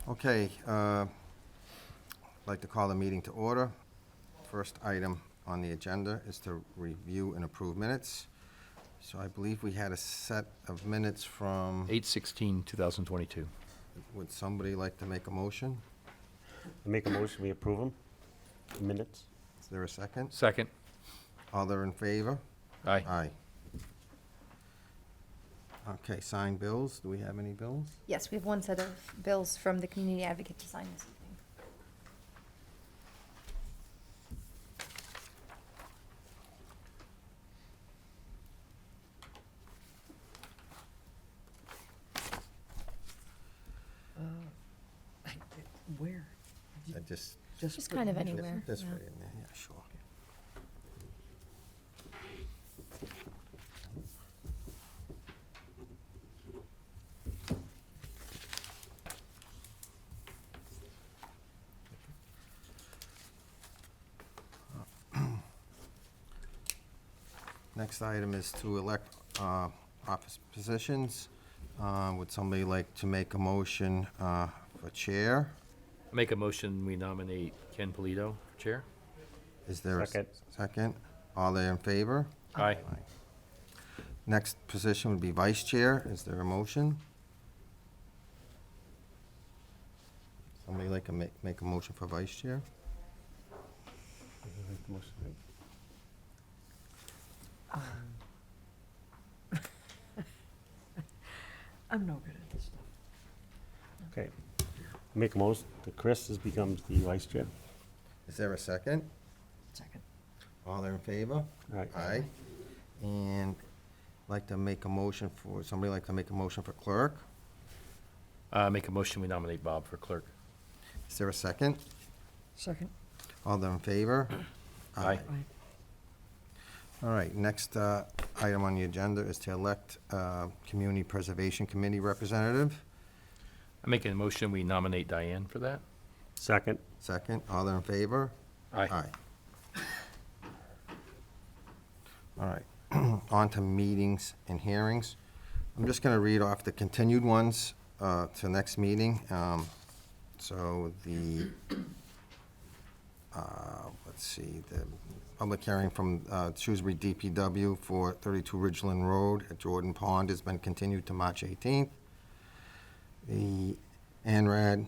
Okay, I'd like to call the meeting to order. First item on the agenda is to review and approve minutes. So I believe we had a set of minutes from, 8/16/2022. would somebody like to make a motion? I make a motion, we approve them, minutes. Is there a second? Second. All there in favor? Aye. Aye. Okay, signed bills. Do we have any bills? Yes, we have one set of bills from the community advocate to sign this evening. Where? I just, Just kind of anywhere. just yeah. right in there, yeah, sure. Next item is to elect office positions. Would somebody like to make a motion for chair? Make a motion, we nominate Ken Polito for chair. Is there a Second. second? All there in favor? Aye. Next position would be vice chair. Is there a motion? Somebody like to make a motion for vice chair? I'm no good at this stuff. Okay. Make a motion, that Chris becomes the vice chair. Is there a second? Second. All there in favor? Aye. Aye. And like to make a motion for, somebody like to make a motion for clerk? Make a motion, we nominate Bob for clerk. Is there a second? Second. All there in favor? Aye. Aye. All right, next item on the agenda is to elect Community Preservation Committee representative. I make a motion, we nominate Diane for that. Second. Second, all there in favor? Aye. All right, on to meetings and hearings. I'm just going to read off the continued ones to next meeting. So the, let's see, the public hearing from Shrewsbury DPW for 32 Ridgeland Road at Jordan Pond has been continued to March 18th. The ANRAD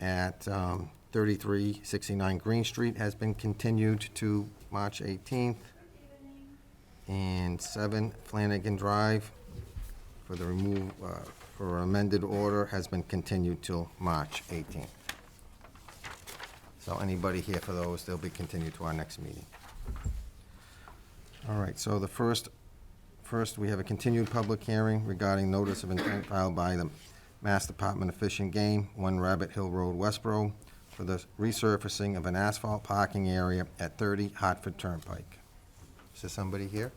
at 3369 Green Street has been continued to March 18th. And 7 Flanagan Drive for the for amended order has been continued till March 18th. So anybody here for those, they'll be continued to our next meeting. All right, so the first we have a continued public hearing regarding notice of intent filed by the Mass Department of Fish and Game, 1 Rabbit Hill Road, Westboro, for the resurfacing of an asphalt parking area at 30 Hartford Turnpike. Is there somebody here?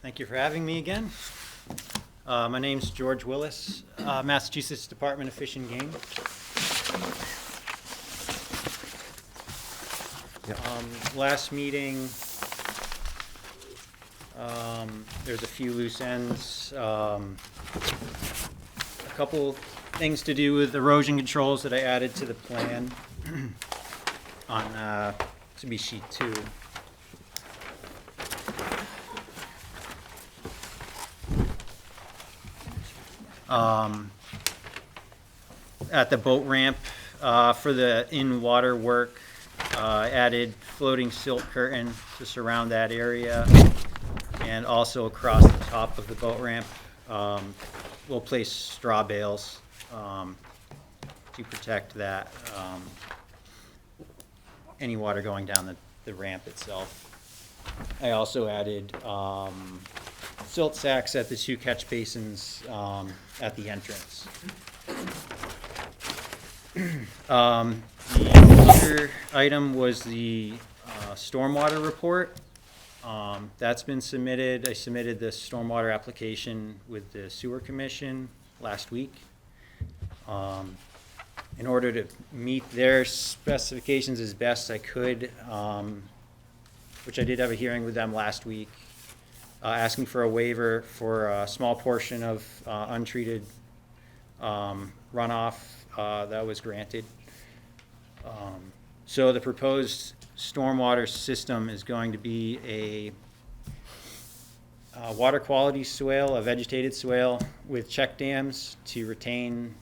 Thank you for having me again. My name's George Willis, Massachusetts Department of Fish and Game. Last meeting, there's a few loose ends. A couple things to do with erosion controls that I added to the plan on, to be sheet 2. At the boat ramp, for the in-water work, added floating silt curtain to surround that area, and also across the top of the boat ramp, we'll place straw bales to protect that, any water going down the ramp itself. I also added silt sacks at the 2 catch basins at the entrance. The other item was the stormwater report. That's been submitted. I submitted the stormwater application with the Sewer Commission last week. In order to meet their specifications as best I could, which I did have a hearing with them last week, asking for a waiver for a small portion of untreated runoff that was granted. So the proposed stormwater system is going to be a water quality swale, a vegetated swale with check dams to retain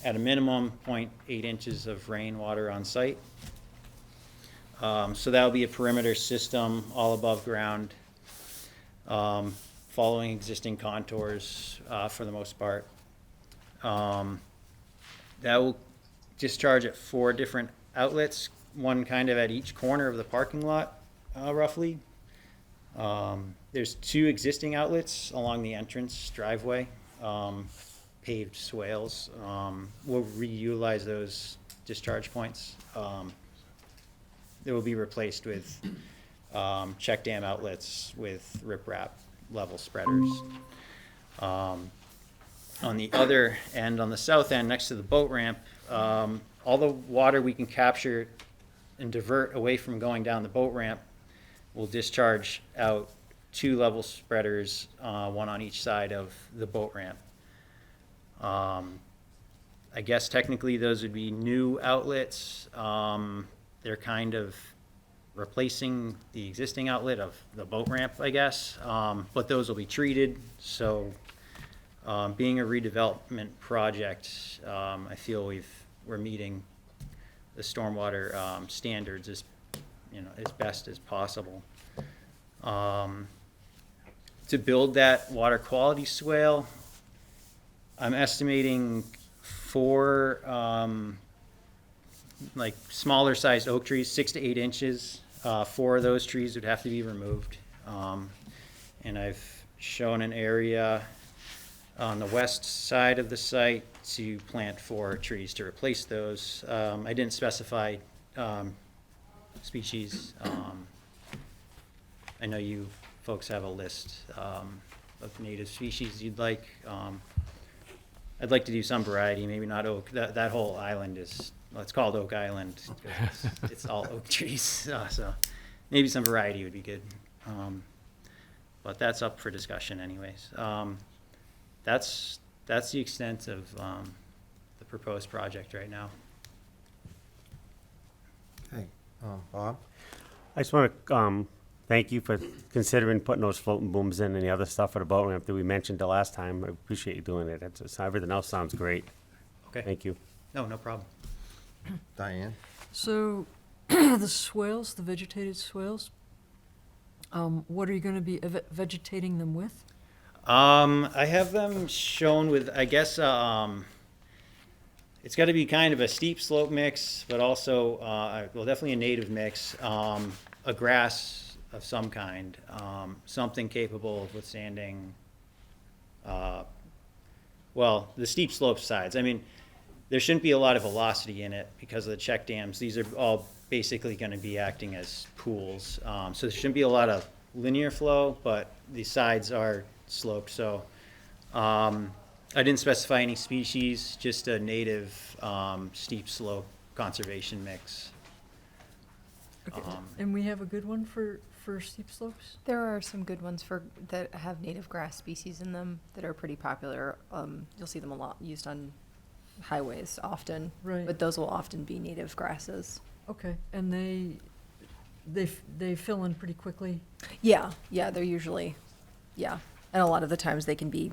at a minimum 0.8 inches of rainwater on site. So that'll be a perimeter system all above ground, following existing contours for the most part. That will discharge at 4 different outlets, one kind of at each corner of the parking lot, roughly. There's 2 existing outlets along the entrance driveway, paved swales. We'll reutilize those discharge points. They will be replaced with check dam outlets with riprap level spreaders. On the other end, on the south end, next to the boat ramp, all the water we can capture and divert away from going down the boat ramp will discharge out 2 level spreaders, one on each side of the boat ramp. I guess technically those would be new outlets. They're kind of replacing the existing outlet of the boat ramp, I guess, but those will be treated. So being a redevelopment project, I feel we're meeting the stormwater standards as best as possible. To build that water quality swale, I'm estimating 4 like smaller sized oak trees, 6 to 8 inches. 4 of those trees would have to be removed. And I've shown an area on the west side of the site to plant 4 trees to replace those. I didn't specify species. I know you folks have a list of native species you'd like. I'd like to do some variety, maybe not oak. That whole island is, well, it's called Oak Island. It's all oak trees, so maybe some variety would be good. But that's up for discussion anyways. That's the extent of the proposed project right now. Okay, Bob? I just want to thank you for considering putting those floating booms in and the other stuff for the boat ramp that we mentioned the last time. I appreciate you doing it. Everything else sounds great. Okay. Thank you. No problem. Diane? So, the swales, the vegetated swales, what are you gonna be vegetating them with? I have them shown with, I guess, it's got to be kind of a steep slope mix, but also, well, definitely a native mix, a grass of some kind, something capable of withstanding, well, the steep slope sides. I mean, there shouldn't be a lot of velocity in it because of the check dams. These are all basically going to be acting as pools. So there shouldn't be a lot of linear flow, but the sides are sloped. So I didn't specify any species, just a native steep slope conservation mix. Okay, and we have a good one for steep slopes? There are some good ones that have native grass species in them that are pretty popular. You'll see them a lot used on highways often. Right. But those will often be native grasses. Okay, and they fill in pretty quickly? Yeah, they're usually, and a lot of the times they can be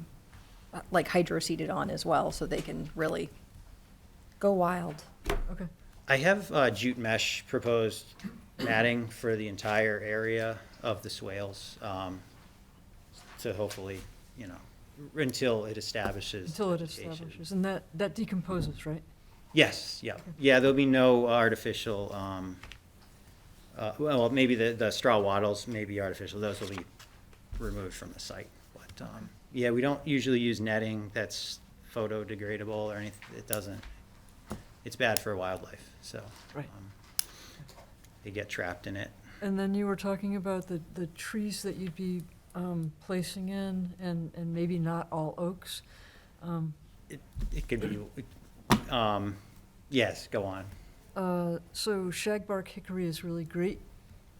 like hydro-seeded on as well, so they can really go wild. Okay, I have jute mesh proposed matting for the entire area of the swales to hopefully, until it establishes. until it vegetation. establishes, and that decomposes, right? Yes, yeah. Yeah, there'll be no artificial, well, maybe the straw wattles may be artificial. Those will be removed from the site. But, yeah, we don't usually use netting that's photodegradable or anything. It doesn't. It's bad for wildlife, so. Right. They get trapped in it. And then you were talking about the trees that you'd be placing in, and maybe not all oaks. It could be, yes, go on. So shagbark hickory is really great.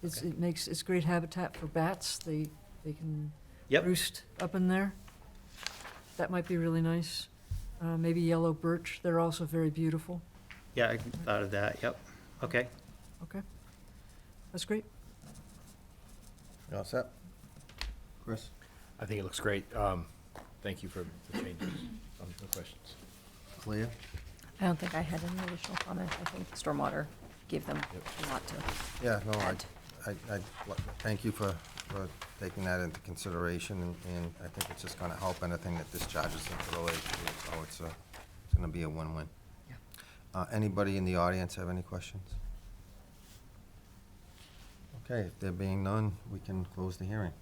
It's great habitat for bats. They can Yep. roost up in there. That might be really nice. Maybe yellow birch, they're also very beautiful. Yeah, I thought of that, yep. Okay. Okay, that's great. You all set? Chris? I think it looks great. Thank you for the changes. No questions. Leah? I don't think I had any additional comment. I think stormwater gave them a lot to Yeah, no, add. I thank you for taking that into consideration, and I think it's just gonna help anything that discharges into the lake, so it's gonna be a win-win. Yeah. Anybody in the audience have any questions? Okay, if there being none, we can close the hearing.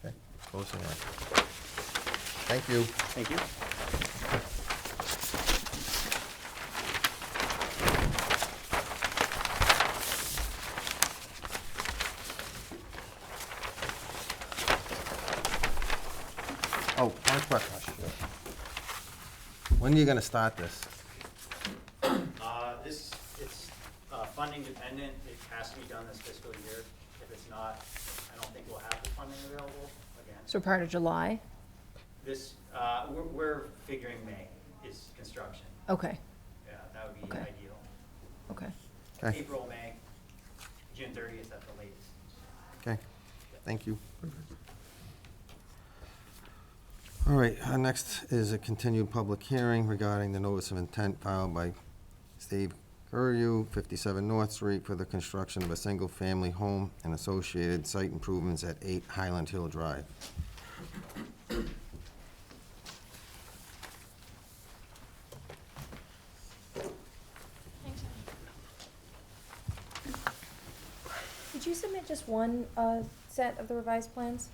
Okay, close the hearing. Thank you. Thank you. Oh, one question. When are you gonna start this? It's funding dependent. It has to be done this fiscal year. If it's not, I don't think we'll have the funding available again. So prior to July? This, we're figuring May is construction. Okay, Yeah, that would be Okay. ideal. okay. Okay, April, May, June 30th at the latest. okay, thank you. All right, next is a continued public hearing regarding the notice of intent filed by Steve Curlew, 57 North Street, for the construction of a single-family home and associated site improvements at 8 Highland Hill Drive. Did you submit just one set of the revised plans?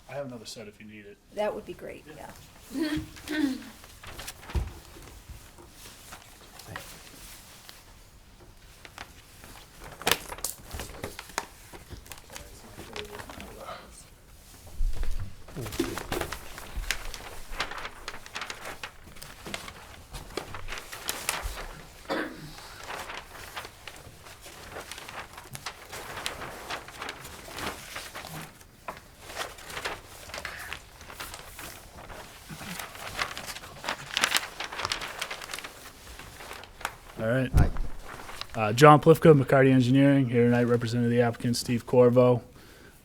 I have another set if you need it. That would be great, yeah. All right. Hi. John Plifka, McCarty Engineering, here tonight representing the applicant Steve Corvo.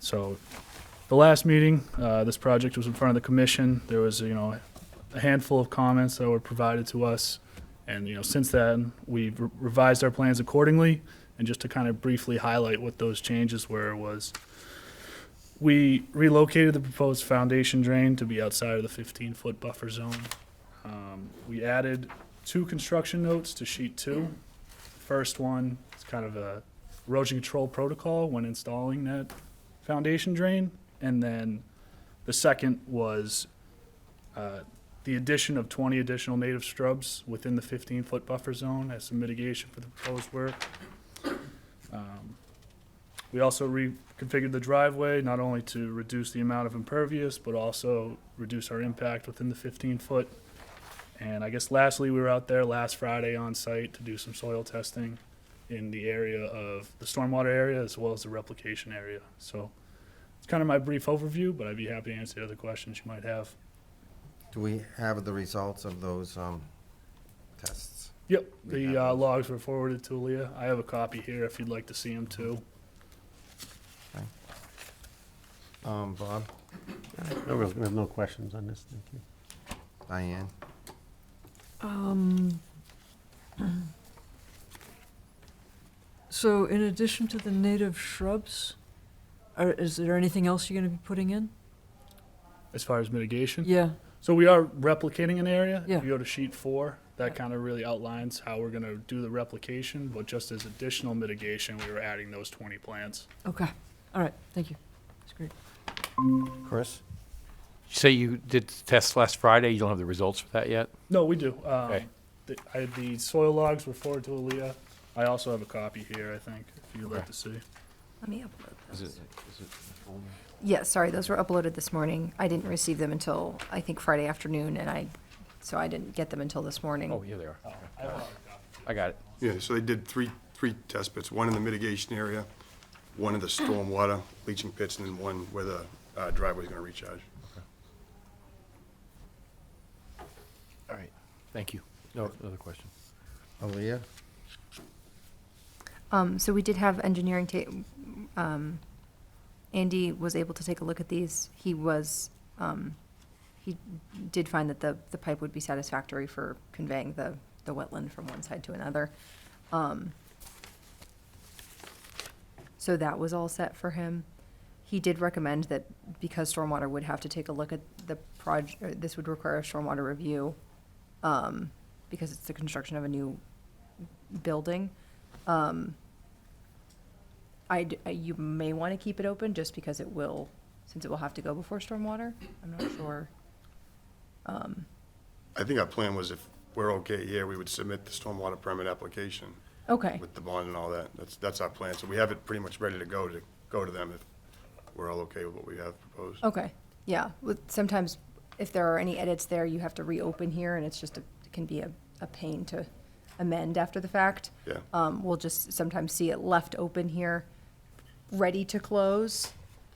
So, the last meeting, this project was in front of the commission. There was, a handful of comments that were provided to us. And, since then, we've revised our plans accordingly. And just to kind of briefly highlight what those changes were was we relocated the proposed foundation drain to be outside of the 15-foot buffer zone. We added 2 construction notes to sheet 2. First one is kind of a erosion control protocol when installing that foundation drain. And then the second was the addition of 20 additional native shrubs within the 15-foot buffer zone as some mitigation for the proposed work. We also reconfigured the driveway, not only to reduce the amount of impervious, but also reduce our impact within the 15-foot. And I guess lastly, we were out there last Friday on site to do some soil testing in the area of the stormwater area as well as the replication area. So it's kind of my brief overview, but I'd be happy to answer other questions you might have. Do we have the results of those tests? Yep, We the have those. logs were forwarded to Leah. I have a copy here if you'd like to see them too. Bob, We have no questions on this, thank you. Diane? So in addition to the native shrubs, is there anything else you're gonna be putting in? As far as mitigation? Yeah, So we are replicating an area. Yeah. If you go to sheet 4, that kind of really outlines how we're going to do the replication, but just as additional mitigation, we were adding those 20 plants. okay, all right, thank you, that's great. Chris? You say you did the test last Friday. You don't have the results for that yet? No, we do. Okay. The soil logs were forwarded to Aaliyah. I also have a copy here, I think, if you'd like Okay. to see. Let me upload Is it, those. is it in the folder? Yeah, sorry, those were uploaded this morning. I didn't receive them until, I think, Friday afternoon, so I didn't get them until this morning. Oh, yeah, they are. Oh, I have another copy. I got it. Yeah, so they did three test pits, one in the mitigation area, one in the stormwater leaching pits, and then one where the driveway's gonna recharge. All right, thank you. No, other question? Aaliyah? So we did have engineering Andy was able to take a look at these. He did find that the pipe would be satisfactory for conveying the wetland from one side to another. So that was all set for him. He did recommend that because stormwater would have to take a look at the project, this would require a stormwater review, because it's the construction of a new building. You may want to keep it open just because it will, since it will have to go before stormwater. I'm not sure. I think our plan was if we're okay here, we would submit the stormwater permit application Okay, with the bond and all that. That's our plan. So we have it pretty much ready to go to them if we're all okay with what we have proposed. okay, yeah. Sometimes if there are any edits there, you have to reopen here, and it's just it can be a pain to amend after the fact. Yeah. We'll just sometimes see it left open here, ready to close.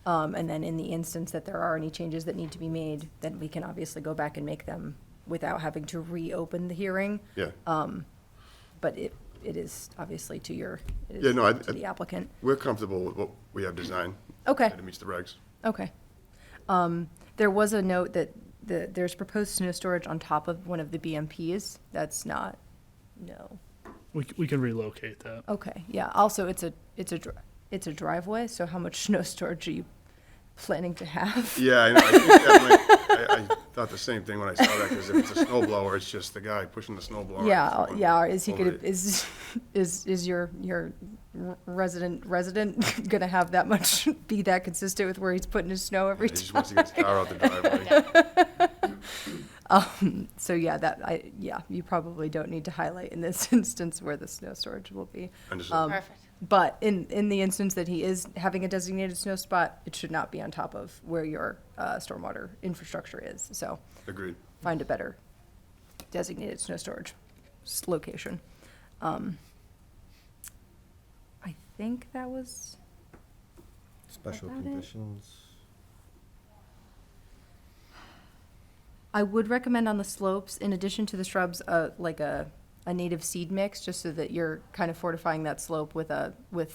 And then in the instance that there are any changes that need to be made, then we can obviously go back and make them without having to reopen the hearing. Yeah. But it is obviously to your, it Yeah, is no, to the applicant. We're comfortable with what we have designed. Okay. That it meets the regs. Okay. There was a note that there's proposed snow storage on top of one of the BMPs. That's not, no. We can relocate that. Okay, yeah. Also, it's a driveway, so how much snow storage are you planning to have? Yeah, I know. I think that I thought the same thing when I saw that, because if it's a snow blower, it's just the guy pushing the snow blower. Yeah, yeah. Is he gonna, Over is your resident gonna have that much, be that consistent with where he's putting his snow every He just time? wants to get his car out the driveway. So yeah, you probably don't need to highlight in this instance where the snow storage will be. Understood. Perfect. But in the instance that he is having a designated snow spot, it should not be on top of where your stormwater infrastructure is. So Agreed. find a better designated snow storage location. I think that was, Special About it. conditions? I would recommend on the slopes, in addition to the shrubs, like a native seed mix, just so that you're kind of fortifying that slope with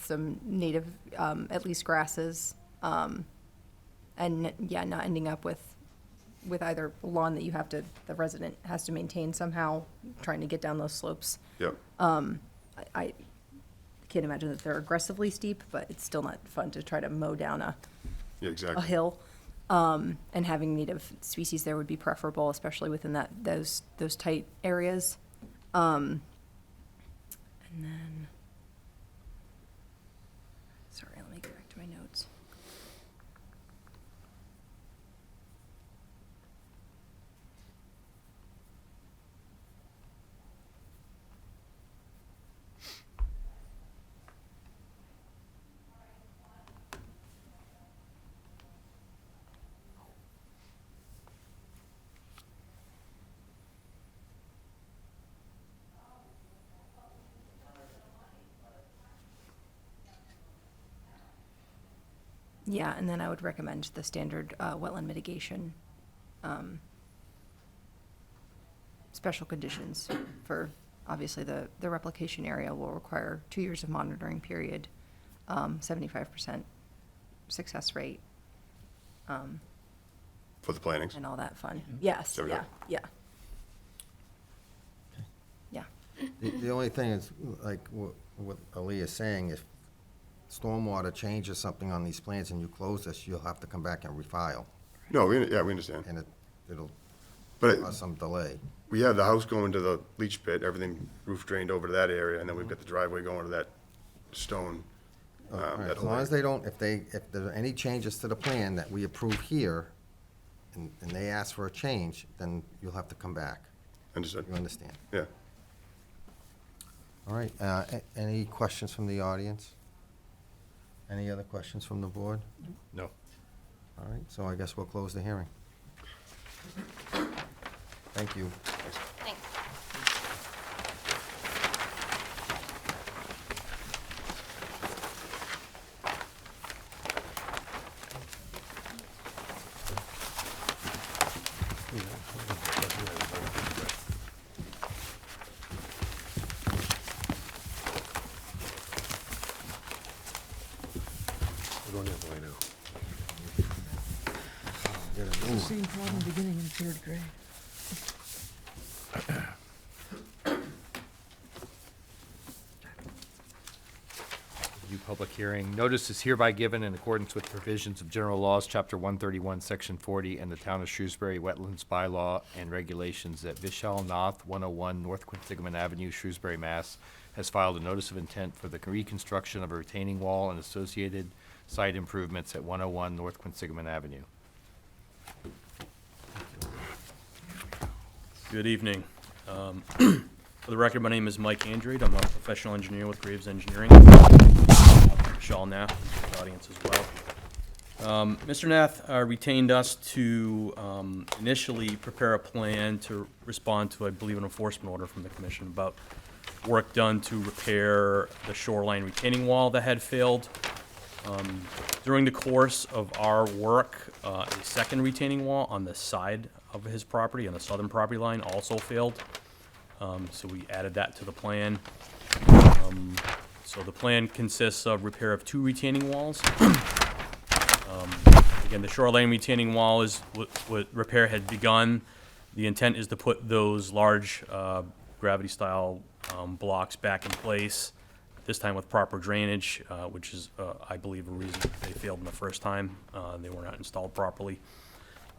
some native, at least grasses. And yeah, not ending up with either lawn that the resident has to maintain somehow, trying to get down those slopes. Yep. I can't imagine that they're aggressively steep, but it's still not fun to try to mow down Yeah, a exactly. hill. And having native species there would be preferable, especially within those tight areas. And then, sorry, let me go back to my notes. Yeah, and then I would recommend the standard wetland mitigation special conditions for, obviously, the replication area will require 2 years of monitoring period, 75% success rate, For the plantings. and all that fun. Yes, There we go. yeah. Yeah. The only thing is, like what Ali is saying, if stormwater changes something on these plans and you close this, you'll have to come back and refile, No, we understand. and it'll But cause some delay. we have the house going to the leach pit, everything roof drained over to that area, and then we've got the driveway going to that stone. All right, that as whole long as area. they don't, if there are any changes to the plan that we approve here, and they ask for a change, then you'll have to come back. Understood. You understand? Yeah. All right, any questions from the audience? Any other questions from the board? No. All right, so I guess we'll close the hearing. Thank you. Thanks. We don't have Lino. Same problem beginning in third grade. Review public hearing. Notice is hereby given in accordance with provisions of General Laws, Chapter 131, Section 40, and the Town of Shrewsbury Wetlands Bylaw and Regulations that Vishal Nath, 101 North Quinsigamon Avenue, Shrewsbury, Mass., has filed a notice of intent for the reconstruction of a retaining wall and associated site improvements at 101 North Quinsigamon Avenue. Good evening. For the record, my name is Mike Andrade. I'm a professional engineer with Graves Engineering. Shaw Nath is in the audience as well. Mr. Nath retained us to initially prepare a plan to respond to, I believe, an enforcement order from the commission about work done to repair the shoreline retaining wall that had failed. During the course of our work, a second retaining wall on the side of his property, on the southern property line, also failed. So we added that to the plan. So the plan consists of repair of 2 retaining walls. Again, the shoreline retaining wall is what repair had begun. The intent is to put those large gravity-style blocks back in place, this time with proper drainage, which is, I believe, a reason they failed in the first time. They were not installed properly.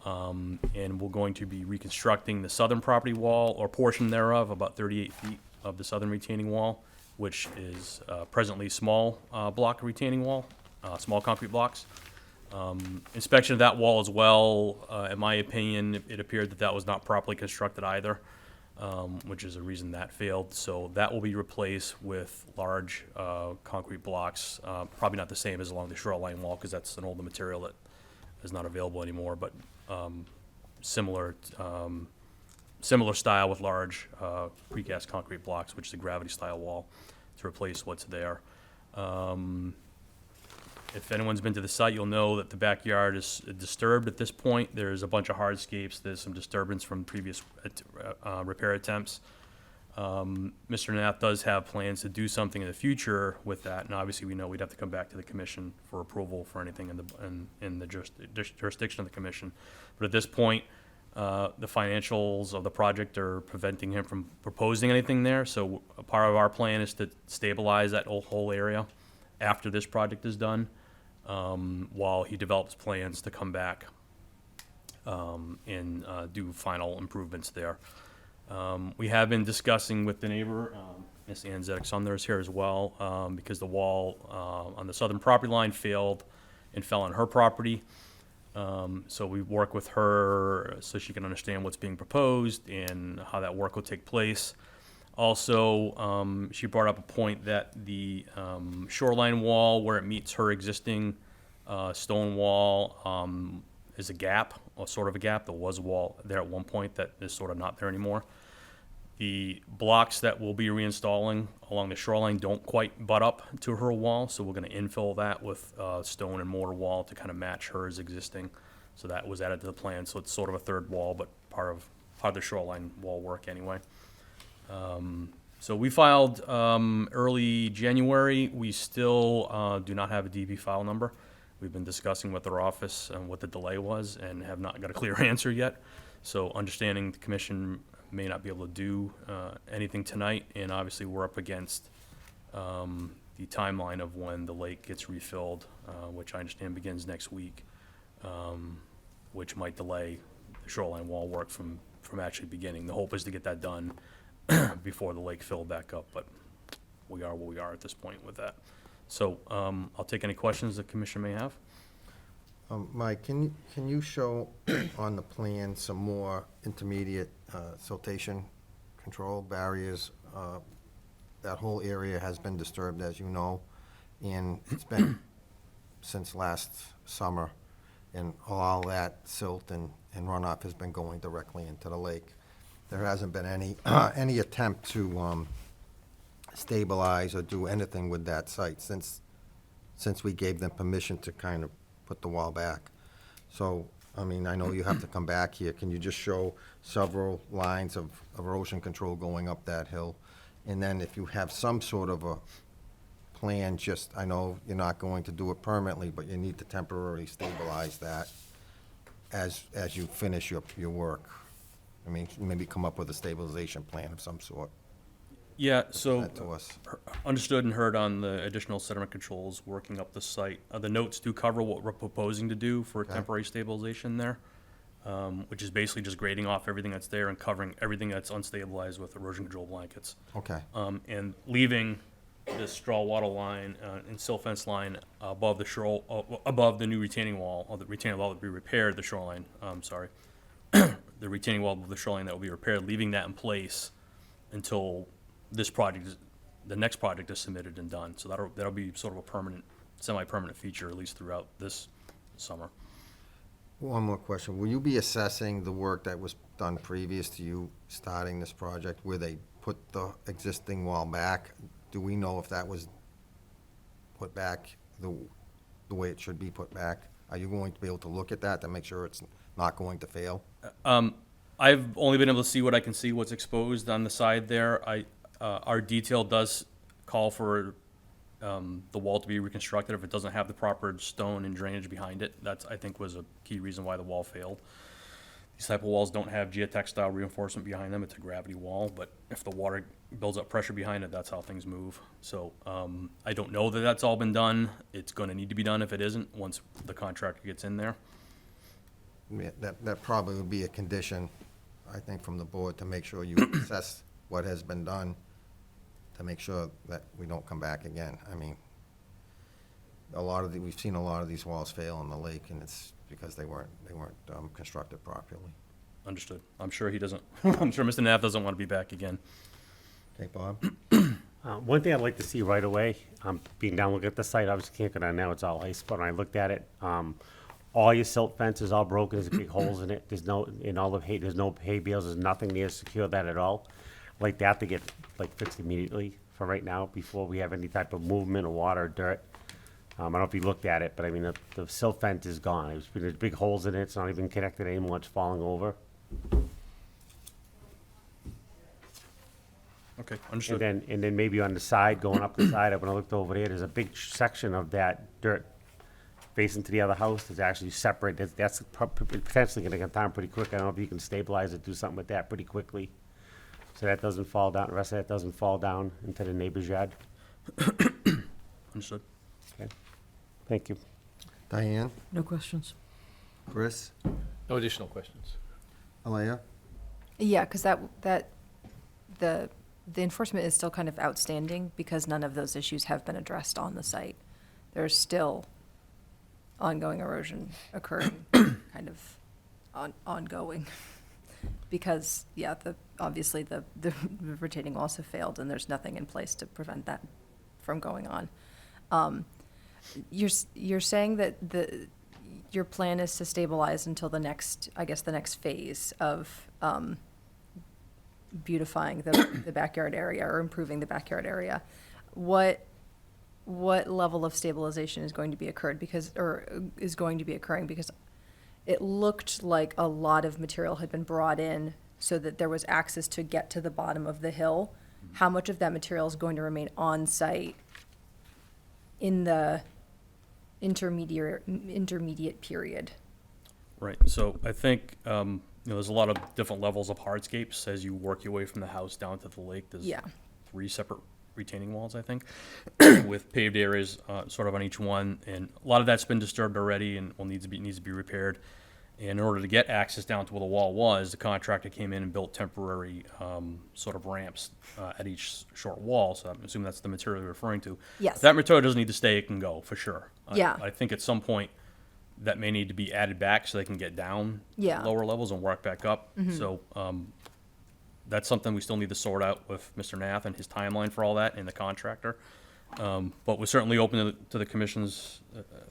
And we're going to be reconstructing the southern property wall, or portion thereof, about 38 feet of the southern retaining wall, which is presently small block retaining wall, small concrete blocks. Inspection of that wall as well, in my opinion, it appeared that that was not properly constructed either, which is a reason that failed. So that will be replaced with large concrete blocks, probably not the same as along the shoreline wall, because that's an older material that is not available anymore, but similar style with large precast concrete blocks, which is a gravity style wall, to replace what's there. If anyone's been to the site, you'll know that the backyard is disturbed at this point. There's a bunch of hardscapes. There's some disturbance from previous repair attempts. Mr. Knapp does have plans to do something in the future with that, and obviously we know we'd have to come back to the commission for approval for anything in the jurisdiction of the commission. But at this point, the financials of the project are preventing him from proposing anything there. So a part of our plan is to stabilize that whole area after this project is done, while he develops plans to come back and do final improvements there. We have been discussing with the neighbor, Ms. Ann Zedek-Sumner is here as well, because the wall on the southern property line failed and fell on her property. So we work with her so she can understand what's being proposed and how that work will take place. Also, she brought up a point that the shoreline wall, where it meets her existing stone wall, is a gap, or sort of a gap. There was a wall there at one point that is sort of not there anymore. The blocks that we'll be reinstalling along the shoreline don't quite butt up to her wall, so we're going to infill that with stone and mortar wall to kind of match hers existing. So that was added to the plan, so it's sort of a third wall, but part of the shoreline wall work anyway. So we filed early January. We still do not have a DB file number. We've been discussing with our office and what the delay was and have not got a clear answer yet. So understanding the commission may not be able to do anything tonight, and obviously we're up against the timeline of when the lake gets refilled, which I understand begins next week, which might delay the shoreline wall work from actually beginning. The hope is to get that done before the lake filled back up, but we are where we are at this point with that. So I'll take any questions the commission may have. Mike, can you show on the plan some more intermediate siltation control barriers? That whole area has been disturbed, as you know, and it's been since last summer, and all that silt and runoff has been going directly into the lake. There hasn't been any attempt to stabilize or do anything with that site since we gave them permission to kind of put the wall back. So, I mean, I know you have to come back here. Can you just show several lines of erosion control going up that hill? And then if you have some sort of a plan, just, I know you're not going to do it permanently, but you need to temporarily stabilize that as you finish your work. I mean, maybe come up with a stabilization plan of some sort. Yeah, so That to us. understood and heard on the additional sediment controls working up the site. The notes do cover what we're proposing to do for Okay. temporary stabilization there, which is basically just grading off everything that's there and covering everything that's unstabilized with erosion control blankets. Okay, And leaving this straw wattle line and silt fence line above the shore, above the new retaining wall, or the retaining wall that will be repaired, the shoreline, sorry. The retaining wall of the shoreline that will be repaired, leaving that in place until this project, the next project is submitted and done. So that'll be sort of a permanent, semi-permanent feature, at least throughout this summer. one more question. Will you be assessing the work that was done previous to you starting this project, where they put the existing wall back? Do we know if that was put back the way it should be put back? Are you going to be able to look at that to make sure it's not going to fail? I've only been able to see what I can see, what's exposed on the side there. Our detail does call for the wall to be reconstructed if it doesn't have the proper stone and drainage behind it. That's, I think, was a key reason why the wall failed. These type of walls don't have geotextile reinforcement behind them. It's a gravity wall, but if the water builds up pressure behind it, that's how things move. So I don't know that that's all been done. It's going to need to be done if it isn't, once the contractor gets in there. Yeah, that probably would be a condition, I think, from the board, to make sure you assess what has been done, to make sure that we don't come back again. I mean, we've seen a lot of these walls fail in the lake, and it's because they weren't constructed properly. Understood. I'm sure he doesn't, I'm sure Mr. Knapp doesn't want to be back again. Okay, Bob? One thing I'd like to see right away, being down looking at the site, obviously can't go down now, it's all ice, but when I looked at it, all your silt fence is all broken, there's big holes in it, there's no hay bales, there's nothing there to secure that at all. I'd like that to get fixed immediately for right now, before we have any type of movement of water or dirt. I don't know if you looked at it, but I mean, the silt fence is gone. There's big holes in it, it's not even connected anymore, it's falling over. Okay, understood. And then maybe on the side, going up the side, when I looked over there, there's a big section of that dirt facing to the other house that's actually separate. That's potentially gonna come down pretty quick. I don't know if you can stabilize it, do something with that pretty quickly. So that doesn't fall down, the rest of that doesn't fall down into the neighbor's yard. Understood. Okay, thank you. Diane? No questions. Chris? No additional questions. Alea? Yeah, because the enforcement is still kind of outstanding because none of those issues have been addressed on the site. There's still ongoing erosion occurring, kind of ongoing. Because, yeah, obviously the retaining walls have failed and there's nothing in place to prevent that from going on. You're saying that your plan is to stabilize until the next phase of beautifying the backyard area or improving the backyard area. What level of stabilization is going to be occurring? Because it looked like a lot of material had been brought in so that there was access to get to the bottom of the hill. How much of that material is going to remain on site in the intermediate period? Right, so I think, there's a lot of different levels of hardscapes as you work your way from the house down to the lake. There's Yeah. 3 separate retaining walls, I think, with paved areas sort of on each one. And a lot of that's been disturbed already and needs to be repaired. And in order to get access down to where the wall was, the contractor came in and built temporary sort of ramps at each short wall. So I'm assuming that's the material you're referring to. Yes. If that material doesn't need to stay, it can go, for sure. Yeah. I think at some point, that may need to be added back so they can get down Yeah. lower levels and work back up. So that's something we still need to sort out with Mr. Nath and his timeline for all that and the contractor. But we're certainly open to the commission's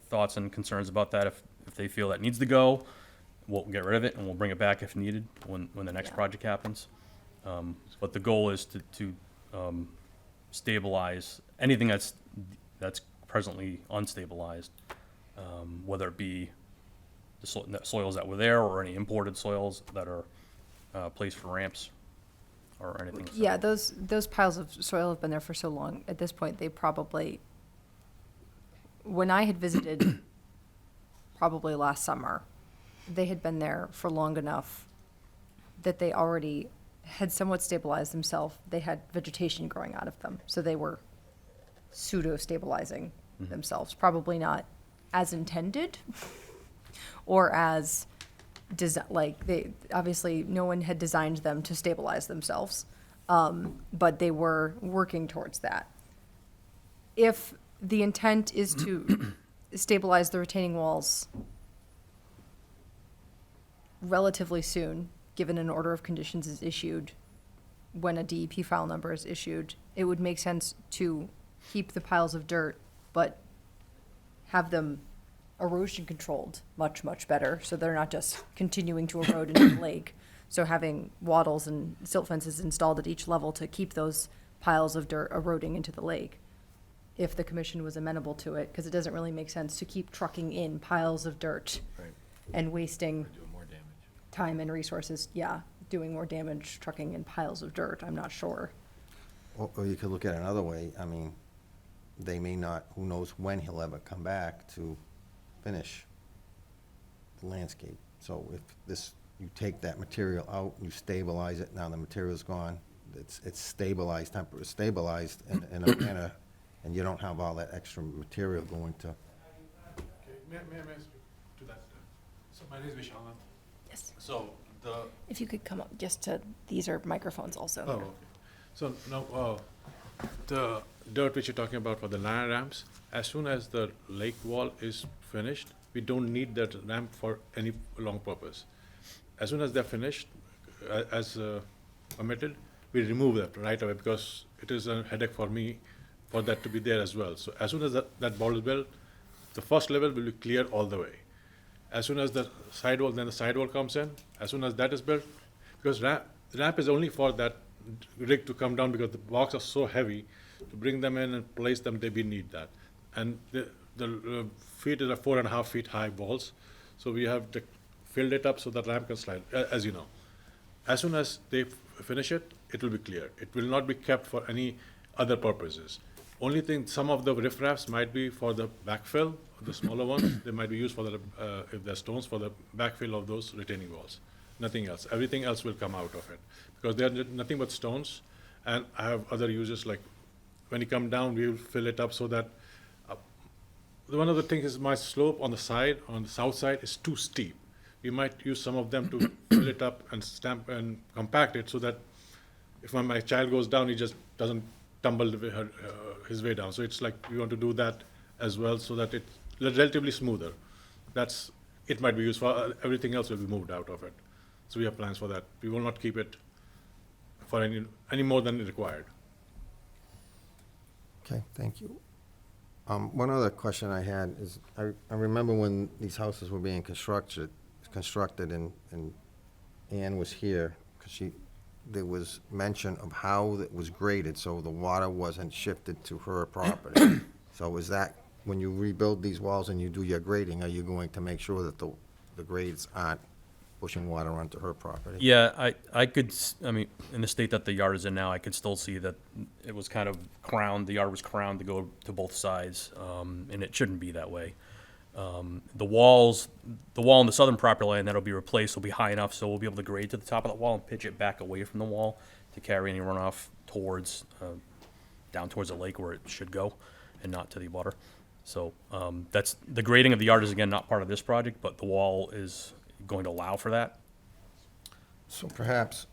thoughts and concerns about that. If they feel that needs to go, we'll get rid of it and we'll bring it back if needed when the next Yeah. project happens. But the goal is to stabilize anything that's presently unstabilized, whether it be the soils that were there or any imported soils that are placed for ramps or anything. Yeah, those piles of soil have been there for so long. At this point, they probably when I had visited, probably last summer, they had been there for long enough that they already had somewhat stabilized themselves. They had vegetation growing out of them, so they were pseudo-stabilizing themselves. Probably not as intended or as they obviously no one had designed them to stabilize themselves, but they were working towards that. If the intent is to stabilize the retaining walls relatively soon, given an order of conditions is issued, when a DEP file number is issued, it would make sense to keep the piles of dirt, but have them erosion controlled much, much better, so they're not just continuing to erode into the lake. So having wattles and silt fences installed at each level to keep those piles of dirt eroding into the lake, if the commission was amenable to it, because it doesn't really make sense to keep trucking in piles of dirt and wasting time and resources, doing more damage trucking in piles of dirt, I'm not sure. Or you could look at it another way. I mean, they may not, who knows when he'll ever come back to finish the landscape. So if this, you take that material out, you stabilize it, now the material's gone, it's stabilized, stabilized and you don't have all that extra material going to. Okay, may I speak to that? So my name is Vishal. Yes. So If you could come up just to, these are microphones also. oh, okay. So now, the dirt which you're talking about for the line ramps, as soon as the lake wall is finished, we don't need that ramp for any long purpose. As soon as they're finished, as permitted, we remove that right away, because it is a headache for me for that to be there as well. So as soon as that wall is built, the first level will be clear all the way. As soon as the sidewall, then the sidewall comes in. As soon as that is built, because ramp is only for that rig to come down, because the blocks are so heavy, to bring them in and place them, we need that. And the feet is a 4.5 feet high walls, so we have to fill it up so that ramp can slide, as you know. As soon as they finish it, it will be clear. It will not be kept for any other purposes. Only thing, some of the riffraffs might be for the backfill, the smaller ones, they might be used for the, if they're stones, for the backfill of those retaining walls. Nothing else. Everything else will come out of it, because they are nothing but stones, and I have other uses, like when you come down, we will fill it up so that, one of the things is my slope on the side, on the south side, is too steep. We might use some of them to fill it up and stamp and compact it, so that if my child goes down, he just doesn't tumble his way down. So it's like we want to do that as well, so that it's relatively smoother. It might be used for, everything else will be moved out of it. So we have plans for that. We will not keep it for any more than required. Okay, thank you. One other question I had is, I remember when these houses were being constructed and Ann was here, because there was mention of how it was graded, so the water wasn't shifted to her property. So is that, when you rebuild these walls and you do your grading, are you going to make sure that the grades aren't pushing water onto her property? Yeah, I mean, in the state that the yard is in now, I could still see that it was kind of crowned, the yard was crowned to go to both sides, and it shouldn't be that way. The wall on the southern property line that'll be replaced will be high enough, so we'll be able to grade to the top of the wall and pitch it back away from the wall to carry any runoff towards, down towards the lake where it should go, and not to the water. So, that's, the grading of the yard is again not part of this project, but the wall is going to allow for that. So perhaps,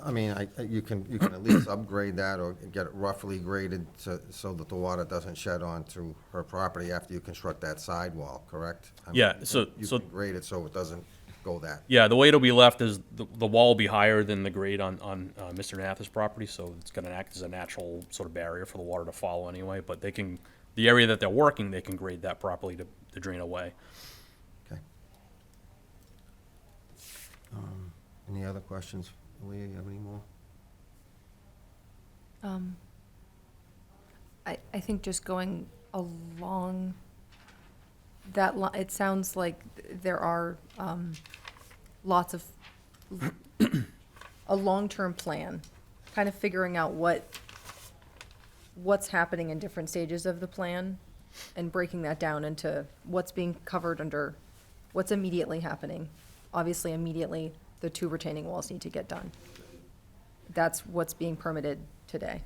I mean, you can at least upgrade that or get it roughly graded so that the water doesn't shed onto her property after you construct that sidewall, correct? I mean, Yeah, you can grade it so it doesn't go that. Yeah, the way it'll be left is the wall will be higher than the grade on Mr. Natha's property, so it's gonna act as a natural sort of barrier for the water to follow anyway, but they can, the area that they're working, they can grade that properly to drain away. Okay. Any other questions? Leah, you have any more? I think just going along that it sounds like there are lots of a long-term plan, kind of figuring out what's happening in different stages of the plan, and breaking that down into what's being covered under, what's immediately happening. Obviously, immediately, the 2 retaining walls need to get done. That's what's being permitted today.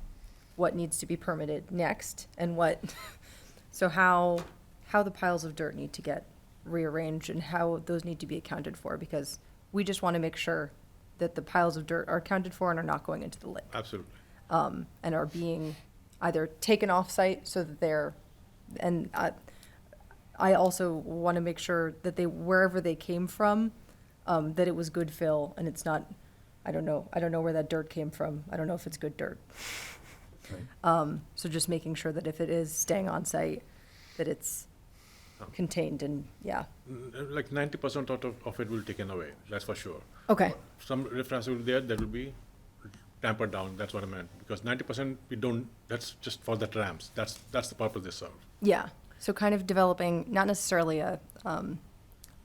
What needs to be permitted next, and what, so how the piles of dirt need to get rearranged and how those need to be accounted for, because we just want to make sure that the piles of dirt are accounted for and are not going into the lake. Absolutely. And are being either taken off-site so that they're, and I also want to make sure that they, wherever they came from, that it was good fill, and it's not, I don't know where that dirt came from. I don't know if it's good dirt. So just making sure that if it is staying on site, that it's contained and, yeah. Like 90% of it will be taken away, that's for sure. Okay, Some reference will be there, that will be tampered down, that's what I meant. Because 90% we don't, that's just for the ramps, that's the purpose they serve. yeah. So kind of developing, not necessarily a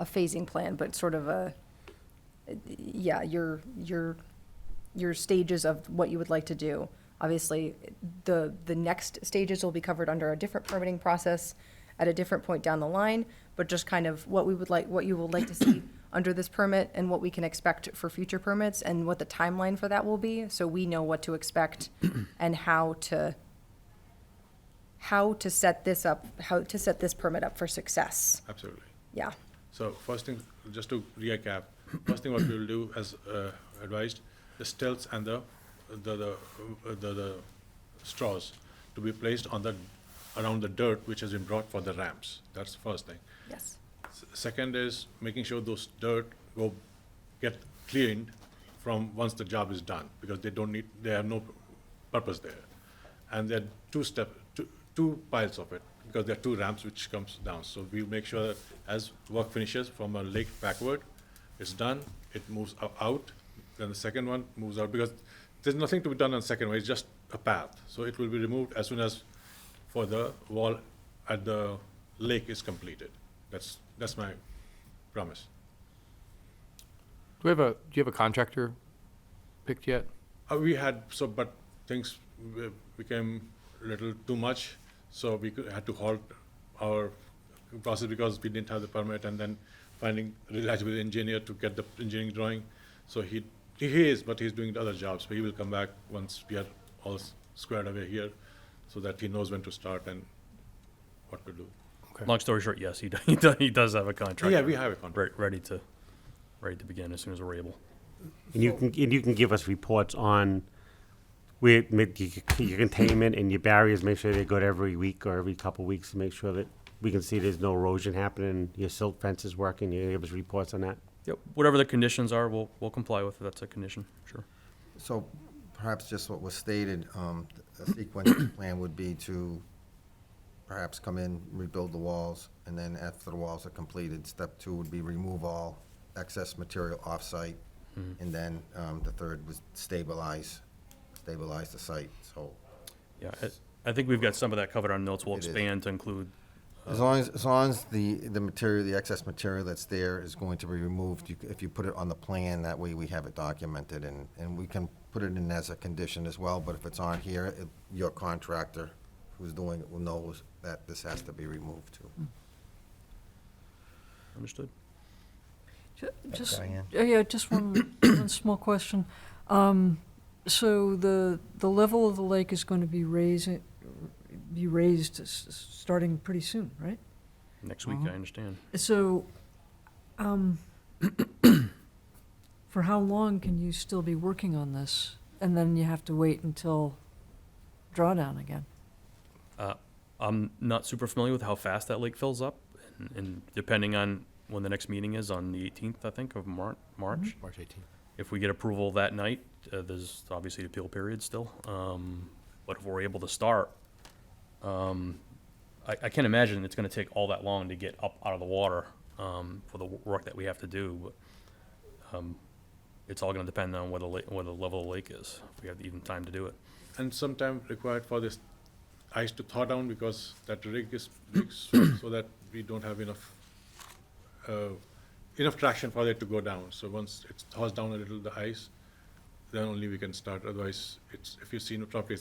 phasing plan, but sort of a, yeah, your stages of what you would like to do. Obviously, the next stages will be covered under a different permitting process at a different point down the line, but just kind of what we would like, what you would like to see under this permit and what we can expect for future permits and what the timeline for that will be, so we know what to expect and how to set this up, how to set this permit up for success. Absolutely. Yeah. So first thing, just to recap, first thing what we will do as advised, the stilts and the straws to be placed on the, around the dirt which has been brought for the ramps. That's the first thing. Yes. Second is making sure those dirt get cleaned from once the job is done, because they have no purpose there. And then two piles of it, because there are 2 ramps which comes down. So we'll make sure that as work finishes from a lake backward, it's done, it moves out, then the second one moves out, because there's nothing to be done on the second one, it's just a path. So it will be removed as soon as for the wall at the lake is completed. That's my promise. Do you have a contractor picked yet? We had, but things became a little too much, so we had to halt our process because we didn't have the permit, and then finding a reliable engineer to get the engineering drawing. So he is, but he's doing the other jobs. So he will come back once we are all squared away here, so that he knows when to start and what to do. Long story short, yes, he does have a contract. Yeah, we have a contract. Ready to begin as soon as we're able. And you can give us reports on where your containment and your barriers, make sure they're good every week or every couple of weeks to make sure that we can see there's no erosion happening, your silt fence is working, you give us reports on that? Yep, whatever the conditions are, we'll comply with if that's a condition, sure. So perhaps just what was stated, a sequence plan would be to perhaps come in, rebuild the walls, and then after the walls are completed, step 2 would be remove all excess material off-site, and then the third was stabilize the site, so. Yeah, I think we've got some of that covered on notes. We'll It is. expand to include. As long as the material, the excess material that's there is going to be removed, if you put it on the plan, that way we have it documented, and we can put it in as a condition as well, but if it's on here, your contractor who's doing it knows that this has to be removed too. Understood. Just, Diane? yeah, just one small question. So the level of the lake is going to be raised starting pretty soon, right? Next week, I understand. So, for how long can you still be working on this? And then you have to wait until drawdown again? I'm not super familiar with how fast that lake fills up, and depending on when the next meeting is, on the 18th, I think, of March. March 18th. If we get approval that night, there's obviously the appeal period still. But if we're able to start, I can't imagine it's going to take all that long to get up out of the water for the work that we have to do. But it's all going to depend on where the level of the lake is, if we have even time to do it. And some time required for this ice to thaw down, because that rig is big, so that we don't have enough traction for it to go down. So once it thaws down a little, the ice, then only we can start. Otherwise, if you see no property,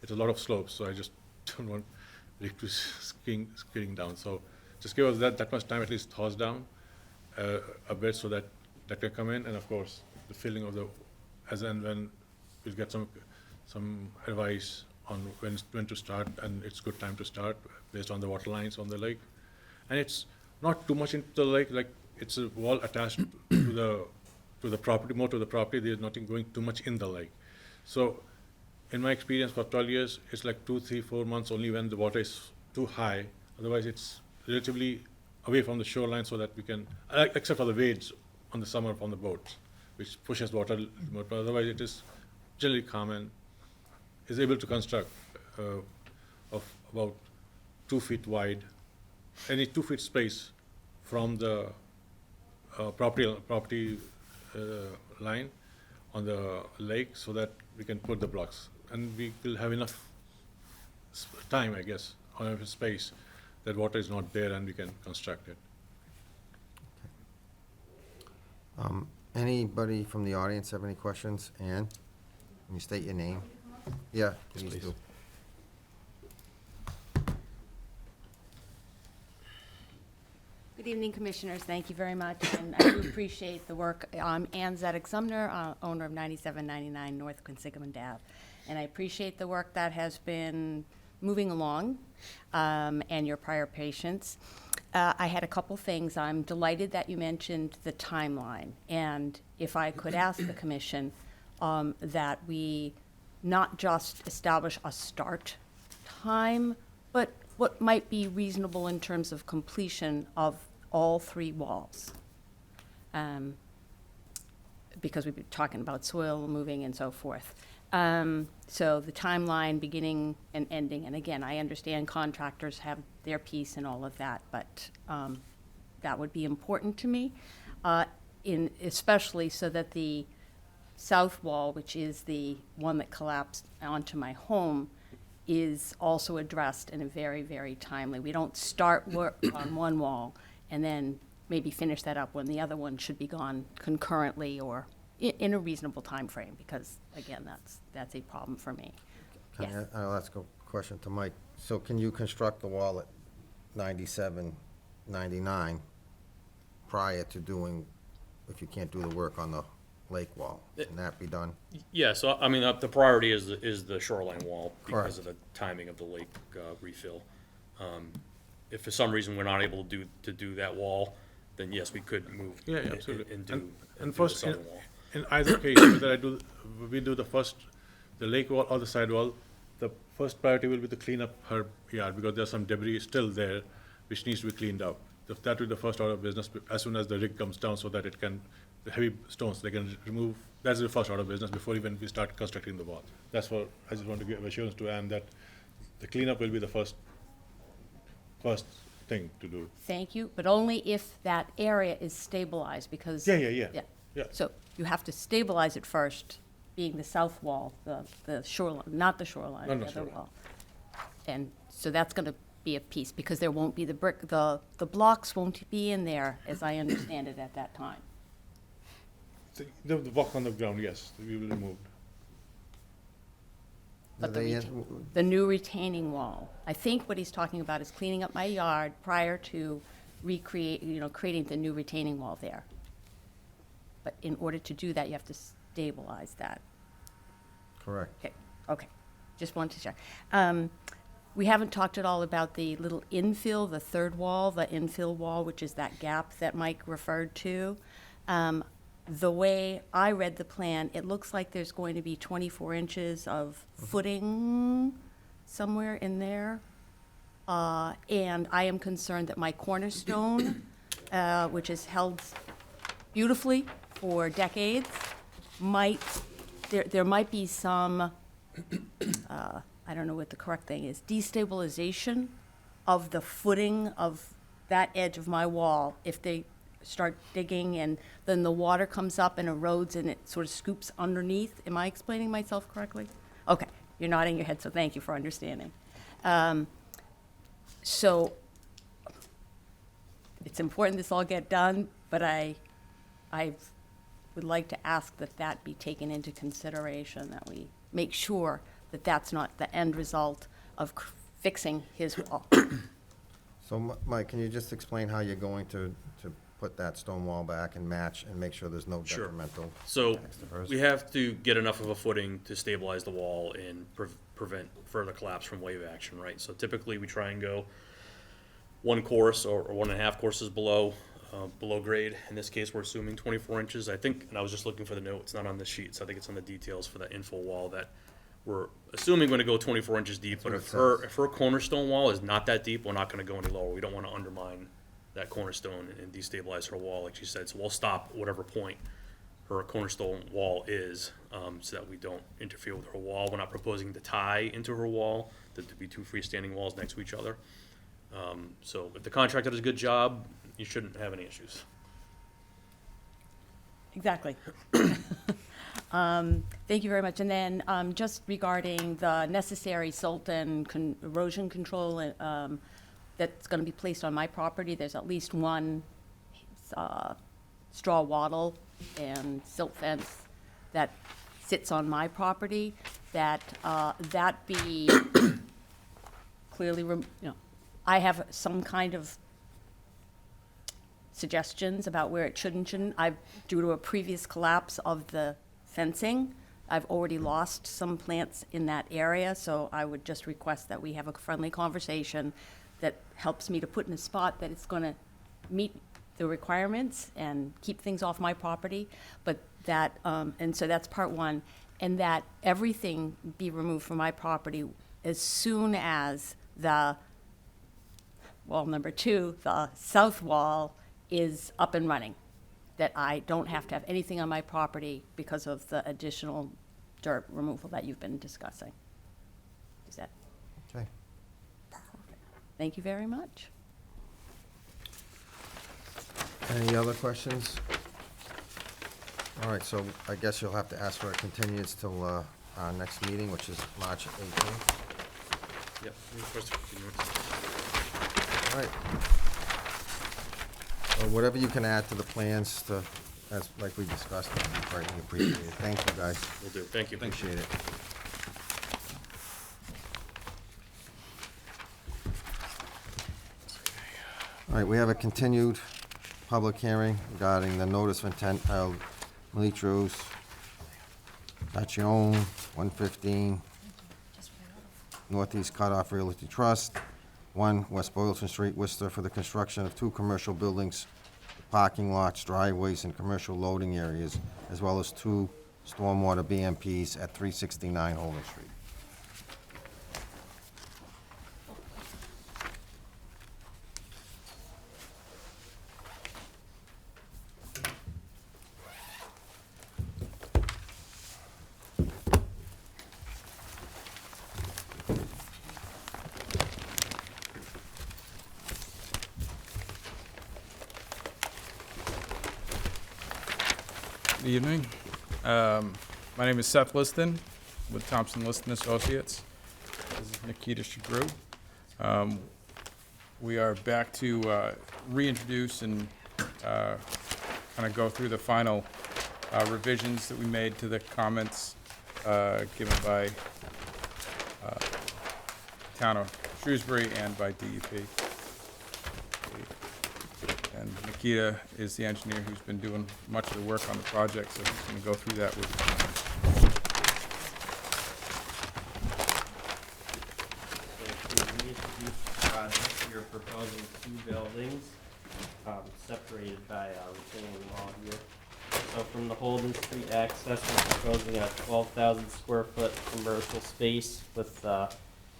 it's a lot of slopes. So I just don't want electric skidding down. So just give us that much time, at least thaws down a bit so that that can come in, and of course, the filling of the, as and when we'll get some advice on when to start, and it's good time to start based on the water lines on the lake. And it's not too much into the lake, like it's a wall attached to the property, more to the property, there's nothing going too much in the lake. So in my experience for 12 years, it's like 2, 3, 4 months only when the water is too high. Otherwise, it's relatively away from the shoreline so that we can, except for the waves on the summer from the boats, which pushes water more, but otherwise it is generally calm and is able to construct of about 2 feet wide, any 2 feet space from the property line on the lake so that we can put the blocks. And we will have enough time, I guess, or enough space that water is not there and we can construct it. Anybody from the audience have any questions? Ann, can you state your name? Yeah, please do. Good evening, Commissioners. Thank you very much, and I do appreciate the work. I'm Ann Zedek-Sumner, owner of 9799 North Quinsigamond Ave, and I appreciate the work that has been moving along, and your prior patience. I had a couple things. I'm delighted that you mentioned the timeline, and if I could ask the Commission that we not just establish a start time, but what might be reasonable in terms of completion of all 3 walls. Because we've been talking about soil moving and so forth. So the timeline beginning and ending, and again, I understand contractors have their piece and all of that, but that would be important to me, especially so that the south wall, which is the one that collapsed onto my home, is also addressed in a very, very timely. We don't start work on one wall and then maybe finish that up when the other one should be gone concurrently or in a reasonable time frame, because again, that's a problem for me. Yes. I'll ask a question to Mike. So can you construct the wall at 97, 99 prior to doing, if you can't do the work on the lake wall? Can that be done? Yeah, so, I mean, the priority is the shoreline wall Correct. because of the timing of the lake refill. If for some reason we're not able to do that wall, then yes, we could move. Yeah, absolutely. And And do the first, southern wall. in either case, whether we do the lake wall or the side wall, the first priority will be to clean up her yard, because there's some debris still there which needs to be cleaned up. That will be the first order of business as soon as the rig comes down, so that it can, the heavy stones, they can remove. That's the first order of business before even we start constructing the wall. That's what I just want to give assurance to Ann, that the cleanup will be the first thing to do. Thank you, but only if that area is stabilized, because. Yeah. So you have to stabilize it first, being the south wall, the shoreline, not the shoreline, Not the the other shoreline. wall. And so that's gonna be a piece, because there won't be the brick, the blocks won't be in there, as I understand it, at that time. The walk on the ground, yes, we will remove. But Are they the new retaining wall, I think what he's talking about is cleaning up my yard prior to creating the new retaining wall there. But in order to do that, you have to stabilize that. Correct. Okay, just wanted to check. We haven't talked at all about the little infill, the third wall, the infill wall, which is that gap that Mike referred to. The way I read the plan, it looks like there's going to be 24 inches of footing somewhere in there. And I am concerned that my cornerstone, which has held beautifully for decades, there might be some, I don't know what the correct thing is, destabilization of the footing of that edge of my wall if they start digging and then the water comes up and erodes and it sort of scoops underneath. Am I explaining myself correctly? Okay, you're nodding your head, so thank you for understanding. So it's important this all get done, but I would like to ask that that be taken into consideration, that we make sure that that's not the end result of fixing his wall. So, Mike, can you just explain how you're going to put that stone wall back and match and make sure there's no Sure. detrimental? So impacts to hers? we have to get enough of a footing to stabilize the wall and prevent further collapse from wave action, right? So typically, we try and go one course or 1.5 courses below grade. In this case, we're assuming 24 inches. I think, and I was just looking for the note, it's not on the sheet, so I think it's on the details for that infill wall that we're assuming going to go 24 inches deep. But what if it her cornerstone wall is not that deep, we're not going to go any lower. We don't want to undermine that cornerstone and destabilize her wall, like she said. So we'll stop at whatever point her cornerstone wall is, so that we don't interfere with her wall. We're not proposing to tie into her wall, that to be two freestanding walls next to each other. So if the contractor does a good job, you shouldn't have any issues. Exactly. Thank you very much. And then just regarding the necessary silt and erosion control that's going to be placed on my property, there's at least one straw wattle and silt fence that sits on my property, that be clearly, I have some kind of suggestions about where it should and shouldn't. Due to a previous collapse of the fencing, I've already lost some plants in that area, so I would just request that we have a friendly conversation that helps me to put in a spot that it's gonna meet the requirements and keep things off my property, but that, and so that's part one, and that everything be removed from my property as soon as the wall number 2, the south wall, is up and running, that I don't have to have anything on my property because of the additional dirt removal that you've been discussing. Is that, Okay. thank you very much. Any other questions? All right, so I guess you'll have to ask for a continuance till our next meeting, which is March 18th. Yep. Request for continuance. All right. Whatever you can add to the plans to, as, like we discussed, would be greatly appreciated. Thank you, guys. Will do. Thank you. Appreciate it. All right, we have a continued public hearing regarding the notice of intent held Militros Dacion, 115 Northeast Cutoff Realty Trust, 1 West Boylston Street, Worcester, for the construction of 2 commercial buildings, parking lots, driveways, and commercial loading areas, as well as 2 stormwater BMPs at 369 Holden Street. Good evening. My name is Seth Liston with Thompson Liston Associates. This is Nikita Shagru. We are back to reintroduce and kind of go through the final revisions that we made to the comments given by Town of Shrewsbury and by DEP. And Nikita is the engineer who's been doing much of the work on the project, so he's going to go through that with you. You're proposing 2 buildings separated by a retaining wall here. So from the Holden Street access, we're proposing a 12,000 square foot commercial space with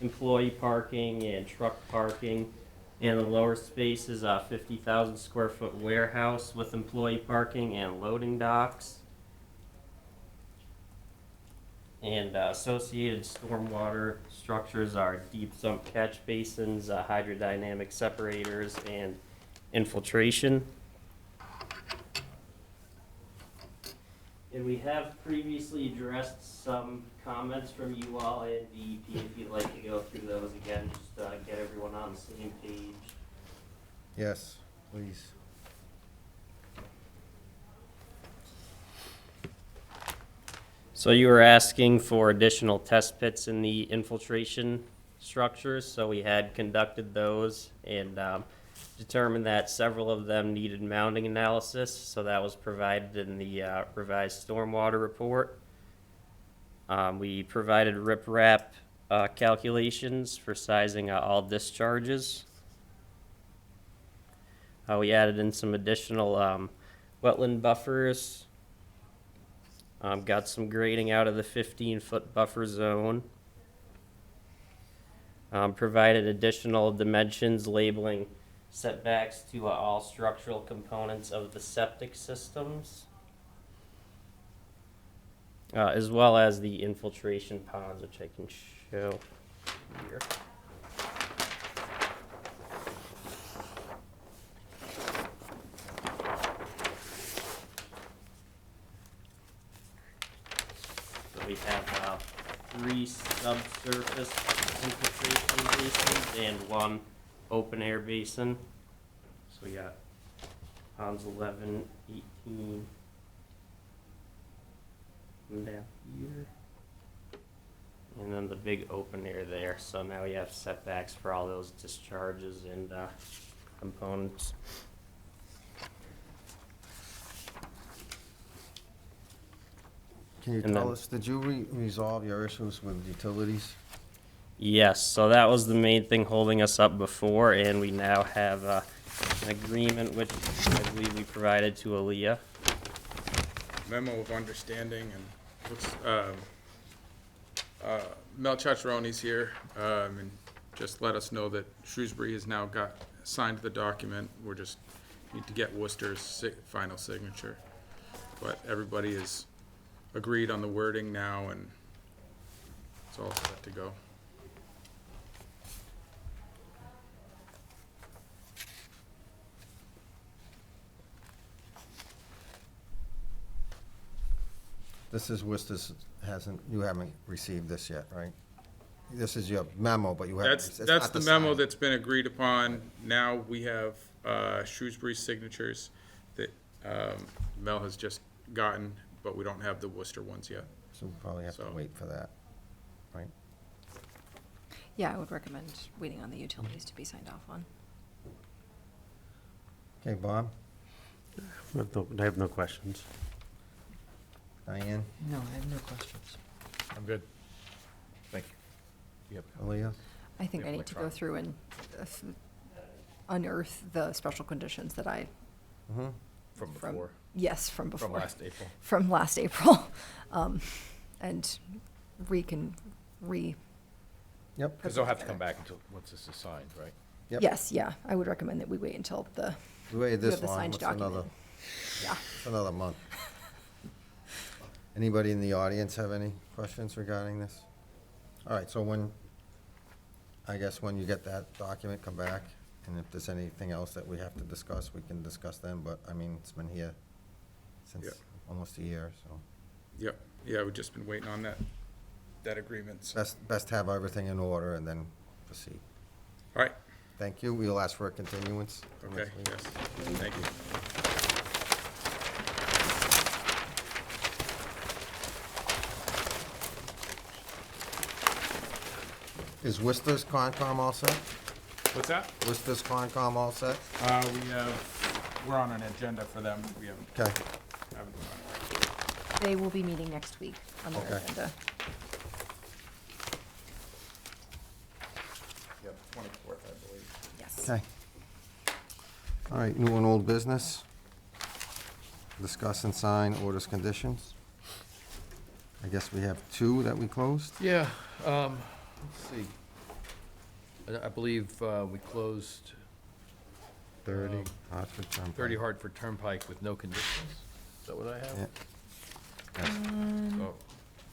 employee parking and truck parking. And the lower space is a 50,000 square foot warehouse with employee parking and loading docks. And associated stormwater structures are deep sump catch basins, hydrodynamic separators, and infiltration. And we have previously addressed some comments from you all and DEP, if you'd like to go through those again, just get everyone on the same page. Yes, please. So you were asking for additional test pits in the infiltration structures, so we had conducted those and determined that several of them needed mounting analysis, so that was provided in the revised stormwater report. We provided riprap calculations for sizing all discharges. We added in some additional wetland buffers. Got some grading out of the 15-foot buffer zone. Provided additional dimensions labeling setbacks to all structural components of the septic systems, as well as the infiltration ponds, which I can show here. So we have 3 subsurface infiltration basins and 1 open air basin. So we got ponds 11, 18, and down here. And then the big open air there. So now we have setbacks for all those discharges and components. Can you And tell then- us, did you resolve your issues with utilities? Yes, so that was the main thing holding us up before, and we now have an agreement which I believe we provided to Aaliyah. Memo of understanding and looks, Mel Chacharoni's here, and just let us know that Shrewsbury has now signed the document. We're just need to get Worcester's final signature. But everybody is agreed on the wording now, and it's all set to go. This is Worcester's, you haven't received this yet, right? This is your memo, but you haven't. it's That's not the memo sign. that's been agreed upon. Now we have Shrewsbury's signatures that Mel has just gotten, but we don't have the Worcester ones yet. So we probably have to So- wait for that, right? Yeah, I would recommend waiting on the utilities to be signed off on. Okay, Bob, I have no questions. Diane, No, I have no questions. I'm good. Thank you. Yep. Aaliyah? I think Yeah, I need to go electronic. through and unearth the special conditions that I, Mm-hmm. From from, before, yes, from before. from last April. From last April. And Yep, Because they'll have to come back until, once this is signed, right? yep. yes, yeah, I would recommend that we wait until We waited we this have the long, signed what's another, document. Yeah. it's another month. Anybody in the audience have any questions regarding this? All right, so I guess when you get that document, come back, and if there's anything else that we have to discuss, we can discuss then, but, I mean, it's been here since Yep. almost a year, so. Yep, yeah, we've just been waiting on that agreement. So. Best to have everything in order and then proceed. All right, Thank you, we'll ask for a continuance. for okay, next week. yes, thank you. Is Worcester's Concom all set? What's that? Worcester's Concom all set? We're on an agenda for them. We haven't Okay, gone right. They will be meeting next week on their Okay. agenda. Yep, 24th, I believe. Yes. okay. All right, new and old business. Discuss and sign orders conditions. I guess we have 2 that we closed? Yeah, let's see. I believe we closed 30, Hartford Turnpike. 30 Hartford Turnpike with no conditions. Is that what I have? Yeah. Yes. Oh,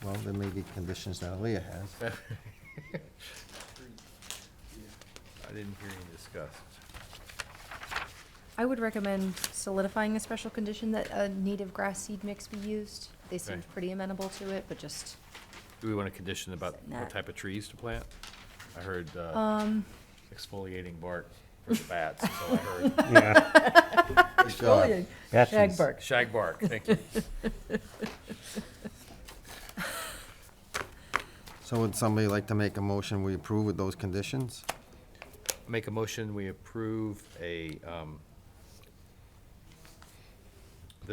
Well, there may be conditions that Aaliyah has. I didn't hear any discussed. I would recommend solidifying a special condition that a native grass seed mix be used. They seemed Okay. pretty amenable to it, but just, Do we want a condition about Setting what that. type of trees to plant? I heard exfoliating bark for the bats, so I heard. Yeah. Good job. Veterans. Shag bark, thank you. So would somebody like to make a motion we approve with those conditions? Make a motion, we approve the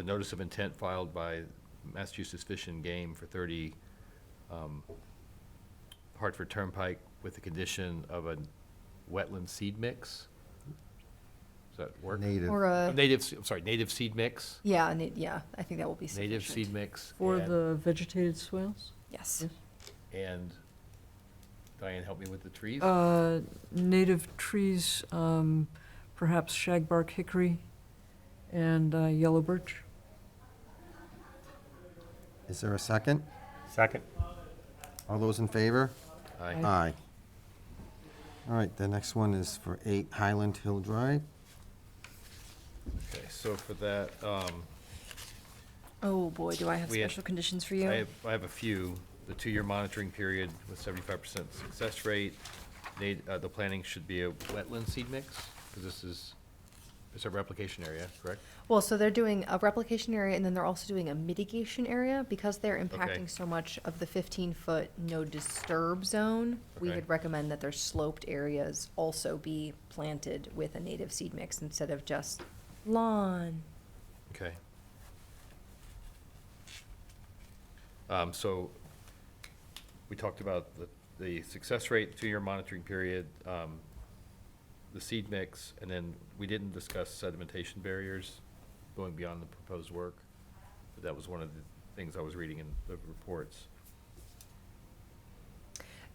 notice of intent filed by Massachusetts Fish and Game for 30 Hartford Turnpike with the condition of a wetland seed mix. Does that work? Native. Or a, Native seed mix, yeah, yeah, I think that will be sufficient. native seed mix. For and- the vegetated swales? Yes. And Diane, help me with the trees? Native trees, perhaps shagbark hickory and yellow birch. Is there a second? Second. All those in favor? Aye. Aye. All right, the next one is for 8 Highland Hill Drive. Okay, so for that, Oh, boy, do I have We had- special conditions for you? I have a few. The 2-year monitoring period with 75% success rate. The planning should be a wetland seed mix, because it's a replication area, correct? Well, so they're doing a replication area, and then they're also doing a mitigation area, because they're Okay. impacting so much of the 15-foot no disturb zone. We Okay. would recommend that their sloped areas also be planted with a native seed mix instead of just lawn. Okay. So we talked about the success rate, 2-year monitoring period, the seed mix, and then we didn't discuss sedimentation barriers going beyond the proposed work. But that was one of the things I was reading in the reports.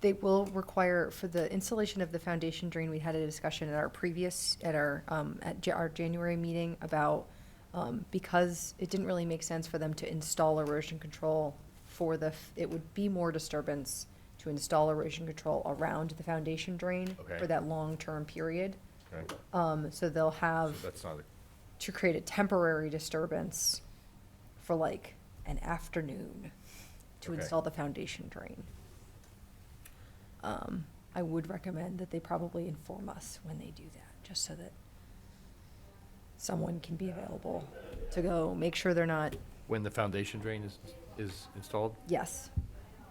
They will require, for the installation of the foundation drain, we had a discussion at our our January meeting about, because it didn't really make sense for them to install erosion control for it would be more disturbance to install erosion control around the foundation drain Okay. for that long-term period. Okay? So they'll So have that's not, to create a temporary disturbance for like an afternoon to Okay. install the foundation drain. I would recommend that they probably inform us when they do that, just so that someone can be available to go make sure they're not, when the foundation drain is installed? yes,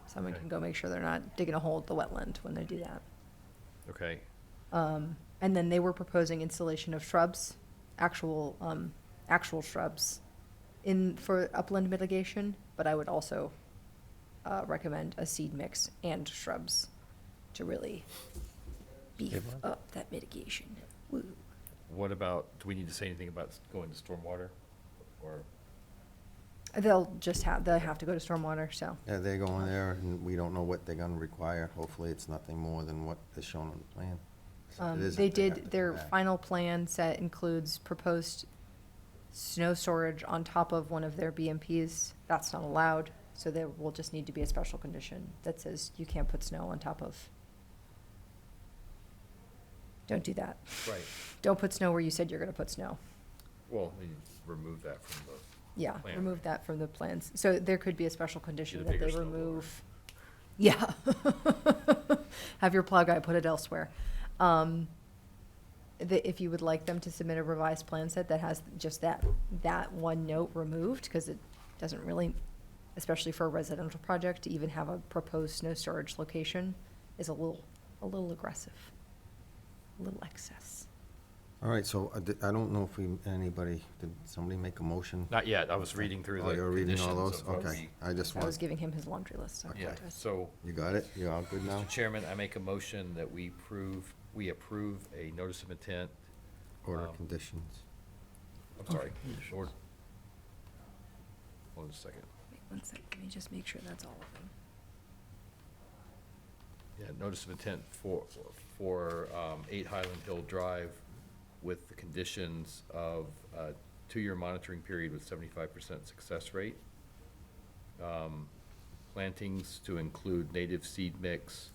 someone Okay. can go make sure they're not digging a hole at the wetland when they do that. Okay. And then they were proposing installation of shrubs, actual shrubs for upland mitigation, but I would also recommend a seed mix and shrubs to really beef up that mitigation. Woo. What about, do we need to say anything about going to stormwater? Or, They'll have to go to stormwater, so. Yeah, they're going there, and we don't know what they're gonna require. Hopefully, it's nothing more than what is shown on the plan. So if it isn't, They have to did, come their back. final plan set includes proposed snow storage on top of one of their BMPs. That's not allowed, so there will just need to be a special condition that says you can't put snow on top of. Don't do that. right, Don't put snow where you said you're gonna put snow. well, we remove that from the. Yeah, Plan, remove right. that from the plans. So there could be a special condition a that bigger they snowblower. remove. Yeah. Have your plow guy put it elsewhere. If you would like them to submit a revised plan set that has just that one note removed, because it doesn't really, especially for a residential project, to even have a proposed snow storage location is a little aggressive, a little excess. All right, so I don't know if did somebody make a motion? Not yet, I was reading through the Oh, you're reading all conditions those? of what Okay, I just I was want, giving him his laundry list, so I Yeah, apologize. so, you got it? You all good now? Mr. Chairman, I make a motion that we approve a notice of intent, Order um, conditions. I'm sorry, hold on a second. Wait, 1 second, let me just make sure that's all of them. Yeah, notice of intent for 8 Highland Hill Drive with the conditions of a 2-year monitoring period with 75% success rate. Plantings to include native seed mix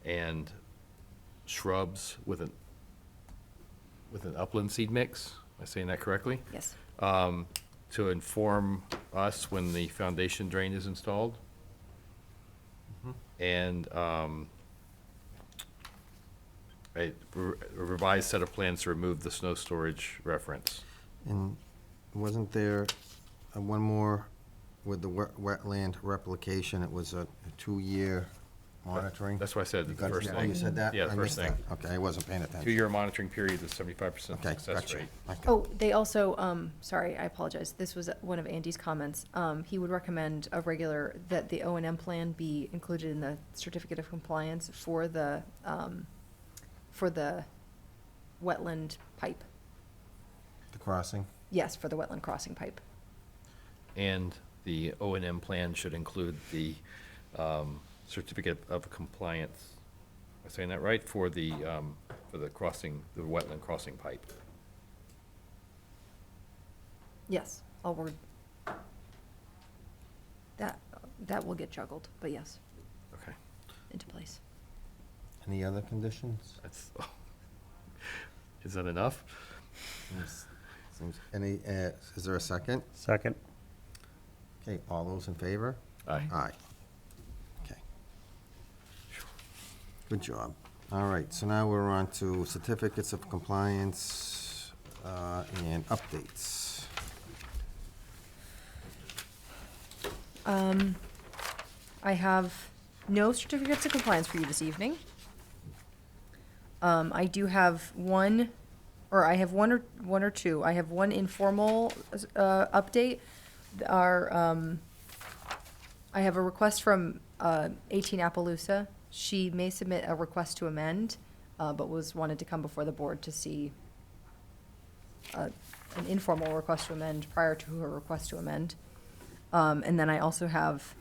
and shrubs with an upland seed mix. Am I saying that correctly? Yes. To inform us when the foundation drain is installed. And a revised set of plans to remove the snow storage reference. And wasn't there one more with the wetland replication? It was a 2-year monitoring. That's what I said, You the got- first oh, thing. you said that? Yeah, the I first missed thing. that. Okay, I wasn't paying attention. 2-year monitoring period is 75% Okay, success gotcha. rate. Okay. Oh, they also, sorry, I apologize. This was one of Andy's comments. He would recommend that the O and M plan be included in the certificate of compliance for the wetland pipe. The crossing? Yes, for the wetland crossing pipe. And the O and M plan should include the certificate of compliance, am I saying that right, for the crossing, the wetland crossing pipe? Yes, all word. That will get juggled, but yes, Okay. into place. Any other conditions? That's, is that enough? Is there a second? Second. Okay, all those in favor? Aye. Aye. Okay. Good job. All right, so now we're on to certificates of compliance and updates. I have no certificates of compliance for you this evening. I do have one, or I have one or two. I have one informal update. I have a request from 18 Appaloosa. She may submit a request to amend, but wanted to come before the board to see an informal request to amend prior to her request to amend. And then I also have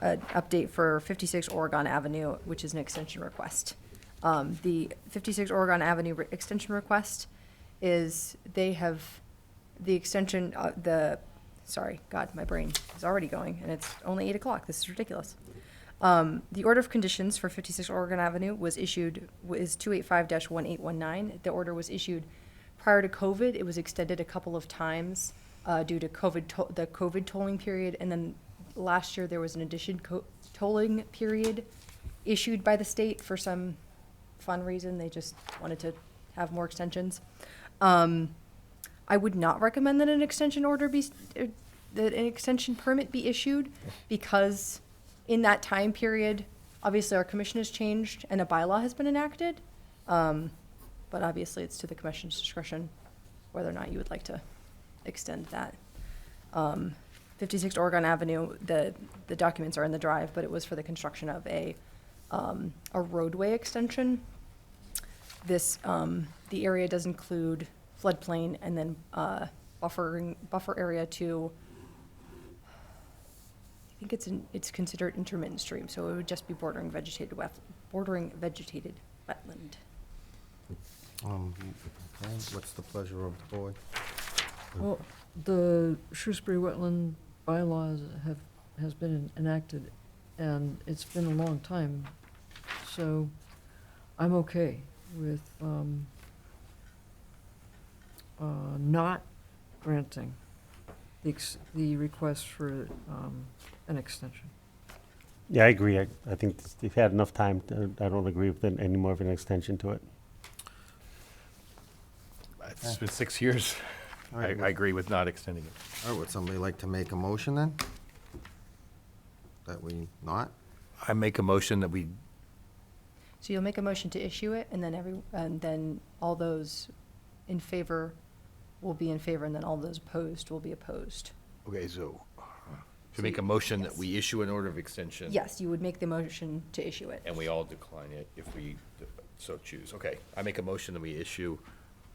an update for 56 Oregon Avenue, which is an extension request. The 56 Oregon Avenue extension request is, they have the extension, sorry, God, my brain is already going, and it's only 8 o'clock. This is ridiculous. The order of conditions for 56 Oregon Avenue is 285-1819. The order was issued prior to COVID. It was extended a couple of times due to the COVID tolling period, and then last year there was an addition tolling period issued by the state for some fun reason. They just wanted to have more extensions. I would not recommend that an extension permit be issued, because in that time period, obviously our commission has changed and a bylaw has been enacted. But obviously it's to the commission's discretion whether or not you would like to extend that. 56 Oregon Avenue, the documents are in the drive, but it was for the construction of a roadway extension. This, the area does include floodplain and then buffer area to, I think it's considered intermittent stream, so it would just be bordering vegetated wetland. Okay, what's the pleasure of the board? Well, the Shrewsbury wetland bylaws has been enacted, and it's been a long time, so I'm okay with not granting the request for an extension. Yeah, I agree. I think they've had enough time. I don't agree with any more of an extension to it. It's been 6 years. All I right, agree with not extending it. All right, would somebody like to make a motion then? That we not? I make a motion that we, So you'll make a motion to issue it, and then all those in favor will be in favor, and then all those opposed will be opposed. okay, so, to make a motion that we issue an order of extension. Yes, you would make the motion to issue it. And we all decline it if we so choose. Okay, I make a motion that we issue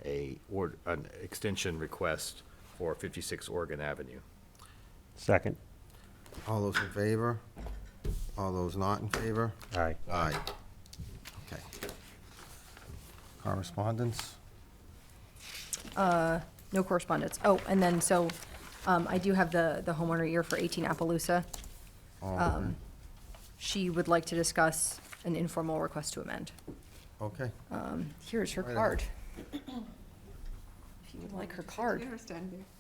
an extension request for 56 Oregon Avenue. Second. All those in favor? All those not in favor? Aye. Aye. Okay. Correspondence? No correspondence. Oh, and then, so, I do have the homeowner ear for 18 Appaloosa. She would like to discuss an informal request to amend. Okay. Here's her Right card. If you would like her card.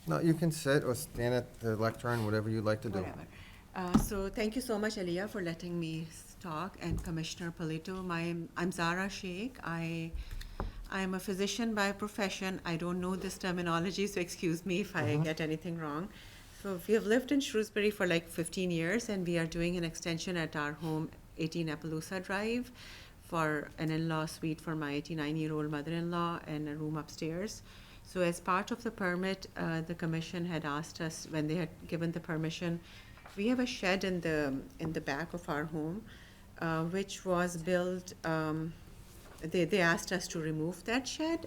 No, you can sit or stand at the lectern, whatever you'd like to do. Whatever. So thank you so much, Aliyah, for letting me talk, and Commissioner Polito. I'm Zara Sheikh. I'm a physician by profession. I don't know this terminology, so excuse me if I get anything wrong. So we have lived in Shrewsbury for like 15 years, and we are doing an extension at our home 18 Appaloosa Drive for an in-law suite for my 89-year-old mother-in-law and a room upstairs. So as part of the permit, the commission had asked us, when they had given the permission, we have a shed in the back of our home, which was built, they asked us to remove that shed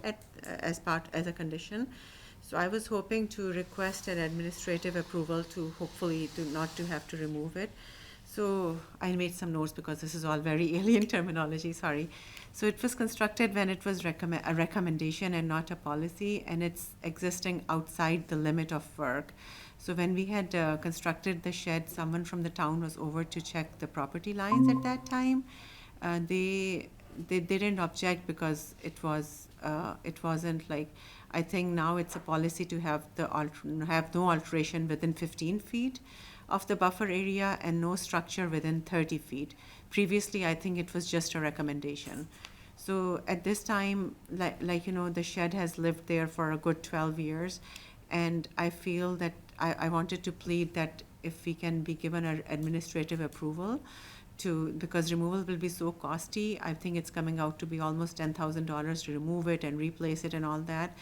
as a condition. So I was hoping to request an administrative approval to hopefully not to have to remove it. So I made some notes because this is all very alien terminology, sorry. So it was constructed when it was a recommendation and not a policy, and it's existing outside the limit of work. So when we had constructed the shed, someone from the town was over to check the property lines at that time. They didn't object because it wasn't like, I think now it's a policy to have no alteration within 15 feet of the buffer area and no structure within 30 feet. Previously, I think it was just a recommendation. So at this time, the shed has lived there for a good 12 years. And I feel that I wanted to plead that if we can be given an administrative approval because removal will be so costly. I think it's coming out to be almost $10,000 to remove it and replace it and all that.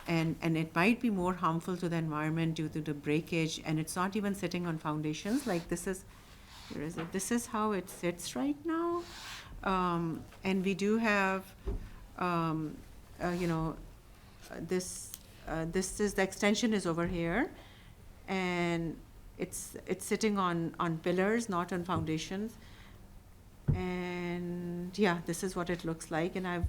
And it might be more harmful to the environment due to the breakage, and it's not even sitting on foundations. Like this is how it sits right now. And we do have, this is, the extension is over here, and it's sitting on pillars, not on foundations. And yeah, this is what it looks like. And I'm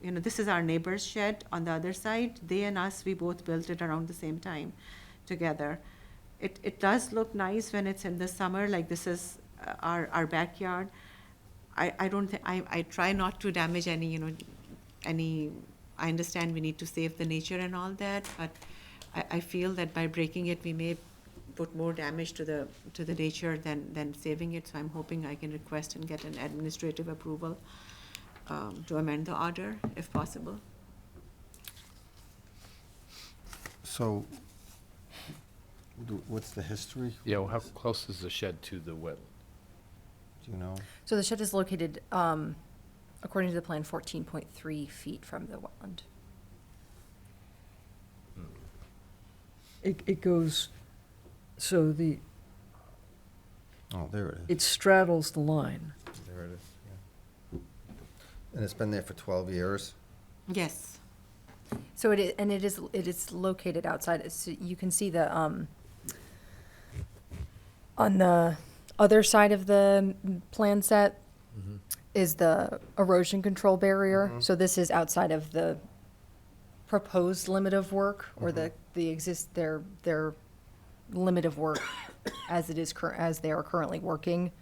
this is our neighbor's shed on the other side. They and us, we both built it around the same time together. It does look nice when it's in the summer, like this is our backyard. I don't think, I try not to damage any, I understand we need to save the nature and all that, but I feel that by breaking it, we may put more damage to the nature than saving it. So I'm hoping I can request and get an administrative approval to amend the order if possible. So, what's the history? Yeah, well, how close is the shed to the wetland? Do you know? So the shed is located, according to the plan, 14.3 feet from the wetland. It goes, so Oh, there it is. it straddles the line. There it is, yeah. And it's been there for 12 years? Yes. So it is located outside, so you can see the, on the other side of the plan set is the erosion control barrier. So this is outside of the proposed limit of work, or their limit of work as they are currently working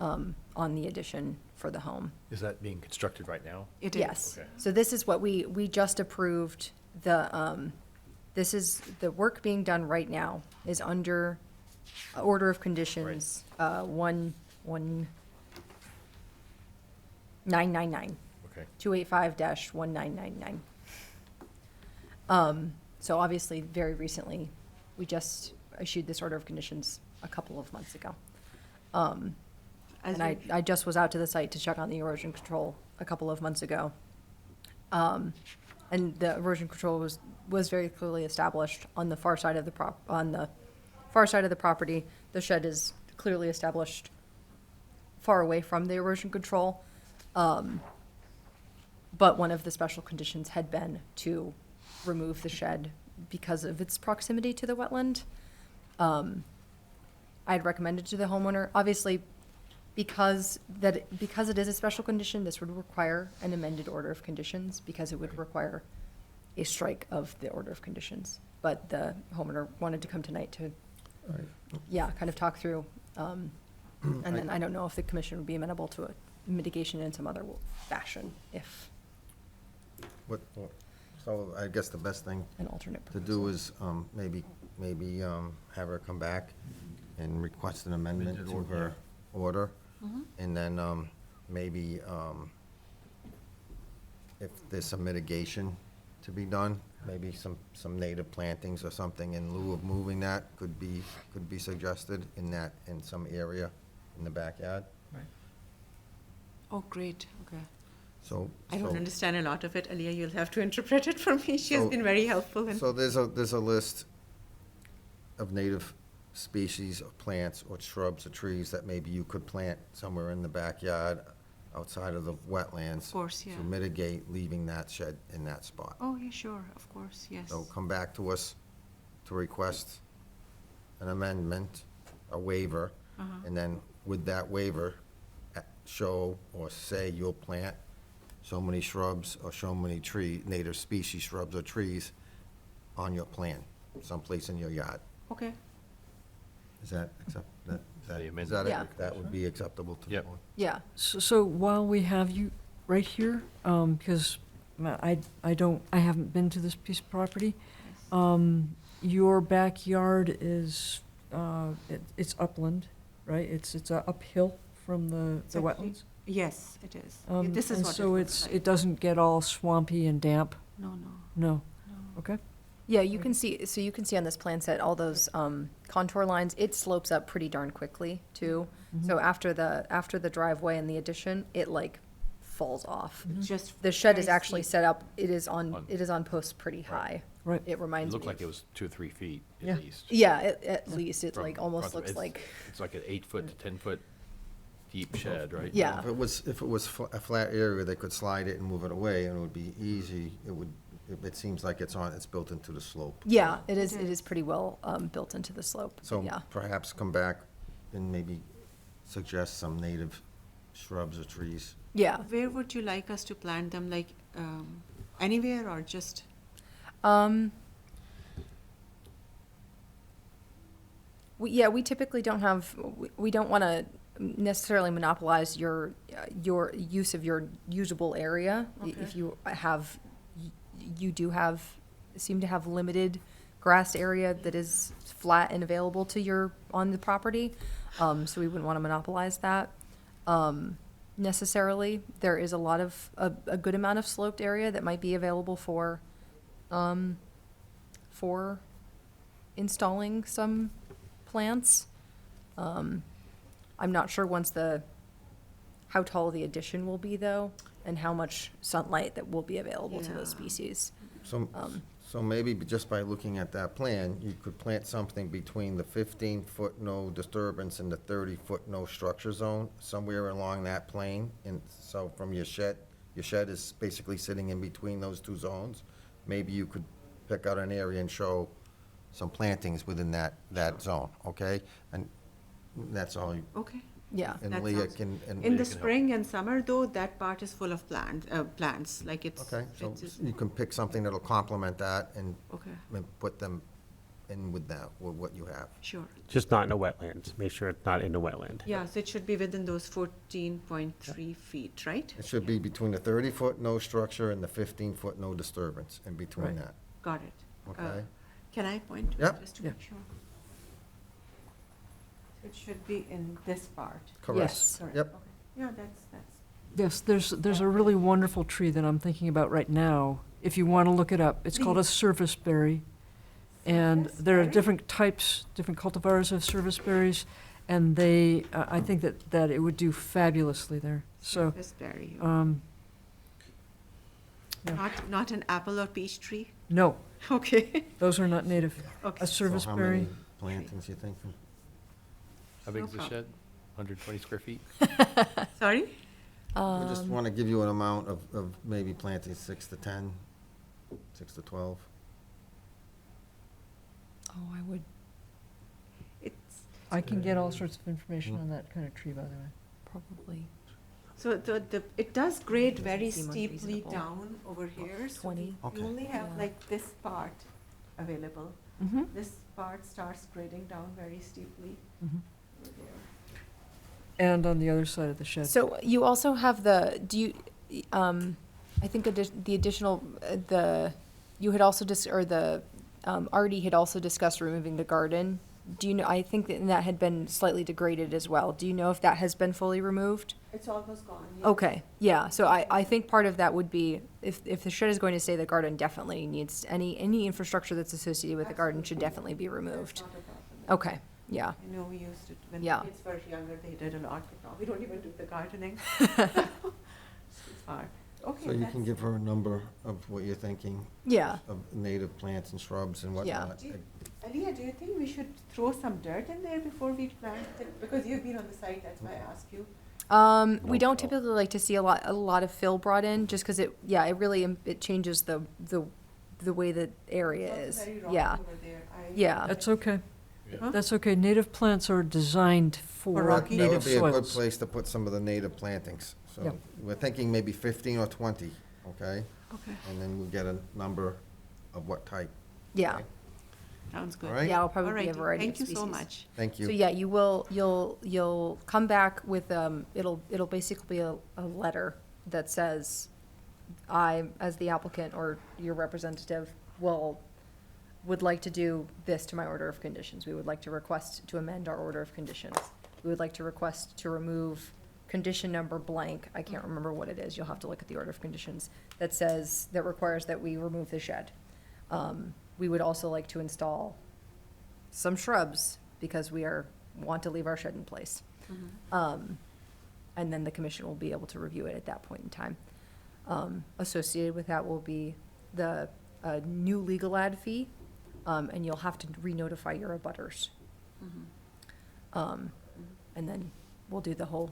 on the addition for the home. Is that being constructed right now? It is. Yes. Okay. So this is what we just approved. This is, the work being done right now is under order of conditions, 11999. Okay. 285-1999. So obviously, very recently, we just issued this order of conditions a couple of months ago. And I just was out to the site to check on the erosion control a couple of months ago. And the erosion control was very clearly established on the far side of the property. The shed is clearly established far away from the erosion control. But one of the special conditions had been to remove the shed because of its proximity to the wetland. I'd recommended to the homeowner, obviously, because it is a special condition, this would require an amended order of conditions, because it would require a strike of the order of conditions. But the homeowner wanted to come tonight to, kind of talk through. And then I don't know if the commission would be amenable to a mitigation in some other fashion, if So I guess the best thing an alternate to proposal. do is maybe have her come back and request an amendment to her order. And then maybe if there's some mitigation to be done, maybe some native plantings or something in lieu of moving that could be suggested in some area in the backyard. Oh, great, okay. So. I don't so- understand a lot of it. Aliyah, you'll have to interpret it for me. She has So- been very helpful. So there's a list of native species of plants or shrubs or trees that maybe you could plant somewhere in the backyard outside of the wetlands. Of course, yeah. To mitigate leaving that shed in that spot. Oh, yeah, sure, of course, yes. So come back to us to request an amendment, a waiver, and then with that waiver, show or say you'll plant so many shrubs or so many native species shrubs or trees on your plan, someplace in your yard. Okay, Is that The is amendment. that, Yeah. that would be acceptable to the Yep. board? Yeah. So while we have you right here, because I haven't been to this piece of property, your backyard is, it's upland, right? It's uphill from the actually- wetlands? yes, it is. Um, This is and what it so looks like. it doesn't get all swampy and damp? No, no, No? no. Okay. Yeah, you can see, so you can see on this plan set, all those contour lines, it slopes up pretty darn quickly, too. So after the driveway and the addition, it like falls off. Just. The shed is very actually steep. set up, it is on posts pretty high. Right. It It reminds me. looked like of- it was 2 or 3 feet Yeah. at least. Yeah, at least, it from like almost front looks to- like, It's like an 8-foot to 10-foot deep shed, right? yeah. If it was a flat area, they could slide it and move it away, and it would be easy. It seems like it's built into the slope. Yeah, it It is is. pretty well built into the slope, So yeah. perhaps come back and maybe suggest some native shrubs or trees. Yeah. Where would you like us to plant them, like, anywhere or just? We typically don't have, we don't want to necessarily monopolize your use of your usable area. If you have, you do have, seem to have limited grass area that is flat and available to on the property. So we wouldn't want to monopolize that necessarily. There is a lot of, a good amount of sloped area that might be available for installing some plants. I'm not sure how tall the addition will be though, and how much sunlight that will be available to those Yeah. species. So maybe just by looking at that plan, you could plant something between the 15-foot no disturbance and the 30-foot no structure zone, somewhere along that plane. And so from your shed is basically sitting in between those two zones. Maybe you could pick out an area and show some plantings within that zone, okay? And that's all. Okay. Yeah. And That Leah sounds- can. and In Leah the can help. spring and summer, though, that part is full of plants, like it's. Okay, so it's just- you can pick something that'll complement that and Okay, put them in with what you have. sure. Just not in the wetlands. Make sure it's not in the wetland. Yeah, so it should be within those 14.3 feet, right? It should be between the 30-foot no structure and the 15-foot no disturbance in between Right. that, Got it. okay? Can I point? to it Yep. just to Yeah. make sure? It should be in this part. Correct. Yes. Correct. Yep. Okay. Yeah, that's. Yes, there's a really wonderful tree that I'm thinking about right now. If you want to look it up, it's called a serviceberry. And there are Serviceberry? different types, different cultivars of serviceberries, and they, I think that it would do fabulously there. So, Raspberry. yeah. Not an apple or peach tree? No, Okay. those are not native. Okay. A So how serviceberry, many plantings you think? How big is the No shed? 120 square feet? Sorry? We just want to give you an amount of maybe planting 6 to 10, 6 to 12. Oh, I would, It's, I can get all sorts of information on that kind of tree, by the way. probably. so it does grade very Doesn't seem steeply unreasonable. down over here. so 20. Okay. You only have Yeah. like this part available. Mm-hmm. This part starts grading down very steeply. Mhm. over there. And on the other side of the shed. So you also have I think the additional, you had also Artie had also discussed removing the garden. Do you know, I think that had been slightly degraded as well. Do you know if that has been fully removed? It's almost gone. yeah. Okay, yeah, so I think part of that would be, if the shed is going to stay, the garden definitely needs, any infrastructure that's associated with the garden should definitely be removed. Not a problem. Okay, Yeah. I know we used to, when Yeah. the kids were younger, they did a lot, but now we don't even do the gardening. It's hard. Okay. So you that's- can give her a number of what you're thinking Yeah. of native plants and shrubs and whatnot. Do you- Aliyah, do you think we should throw some dirt in there before we plant it? Because you've been on the site, that's why I asked you. We don't typically like to see a lot of fill brought in, just because it really, it changes the way the area It's is. very rocky Yeah, over there. yeah. That's okay. Huh? That's okay. Native plants are designed for rocky? That would native be a good soils. place to put some of the native plantings. So Yeah. we're thinking maybe 15 or 20, okay? Okay, And then we'll get a number of what type. Yeah, Okay. sounds good. All right? yeah, it'll probably be a Alrighty, variety of thank you species. so much. Thank So you. yeah, you'll come back with, it'll basically be a letter that says, I, as the applicant or your representative, would like to do this to my order of conditions. We would like to request to amend our order of conditions. We would like to request to remove condition number blank, I can't remember what it is, you'll have to look at the order of conditions, that says, that requires that we remove the shed. We would also like to install some shrubs, because want to leave our shed in place. And then the commission will be able to review it at that point in time. Associated with that will be the new legal ad fee, and you'll have to re-notify your abutters. And then we'll do the whole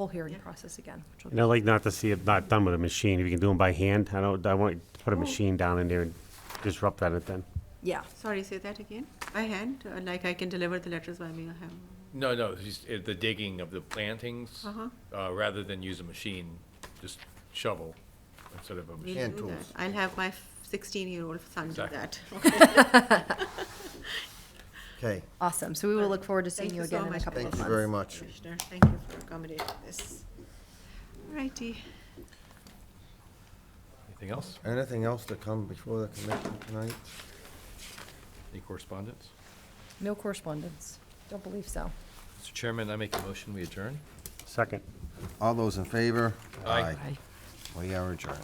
hearing process again. which will And I'd like not to see it not done with a machine. If you can do them by hand, I want to put a machine down in there and disrupt that then. Yeah, Sorry, say that again? By hand, like I can deliver the letters by mail? No, the digging of the plantings, Uh-huh. rather than use a machine, just shovel instead of a machine. We'll Hand do that. tools. I'll have my 16-year-old son do Exactly. that. Okay, awesome. So we will look forward to seeing Thank you you so again in a much. couple of thank months. you very much. Commissioner, thank you for accommodating this. Alrighty. Anything else? Anything else to come before the commission tonight? Any correspondence? No correspondence. Don't believe so. Mr. Chairman, I make a motion, we adjourn. Second. All those in favor? Aye. Aye. We are adjourned.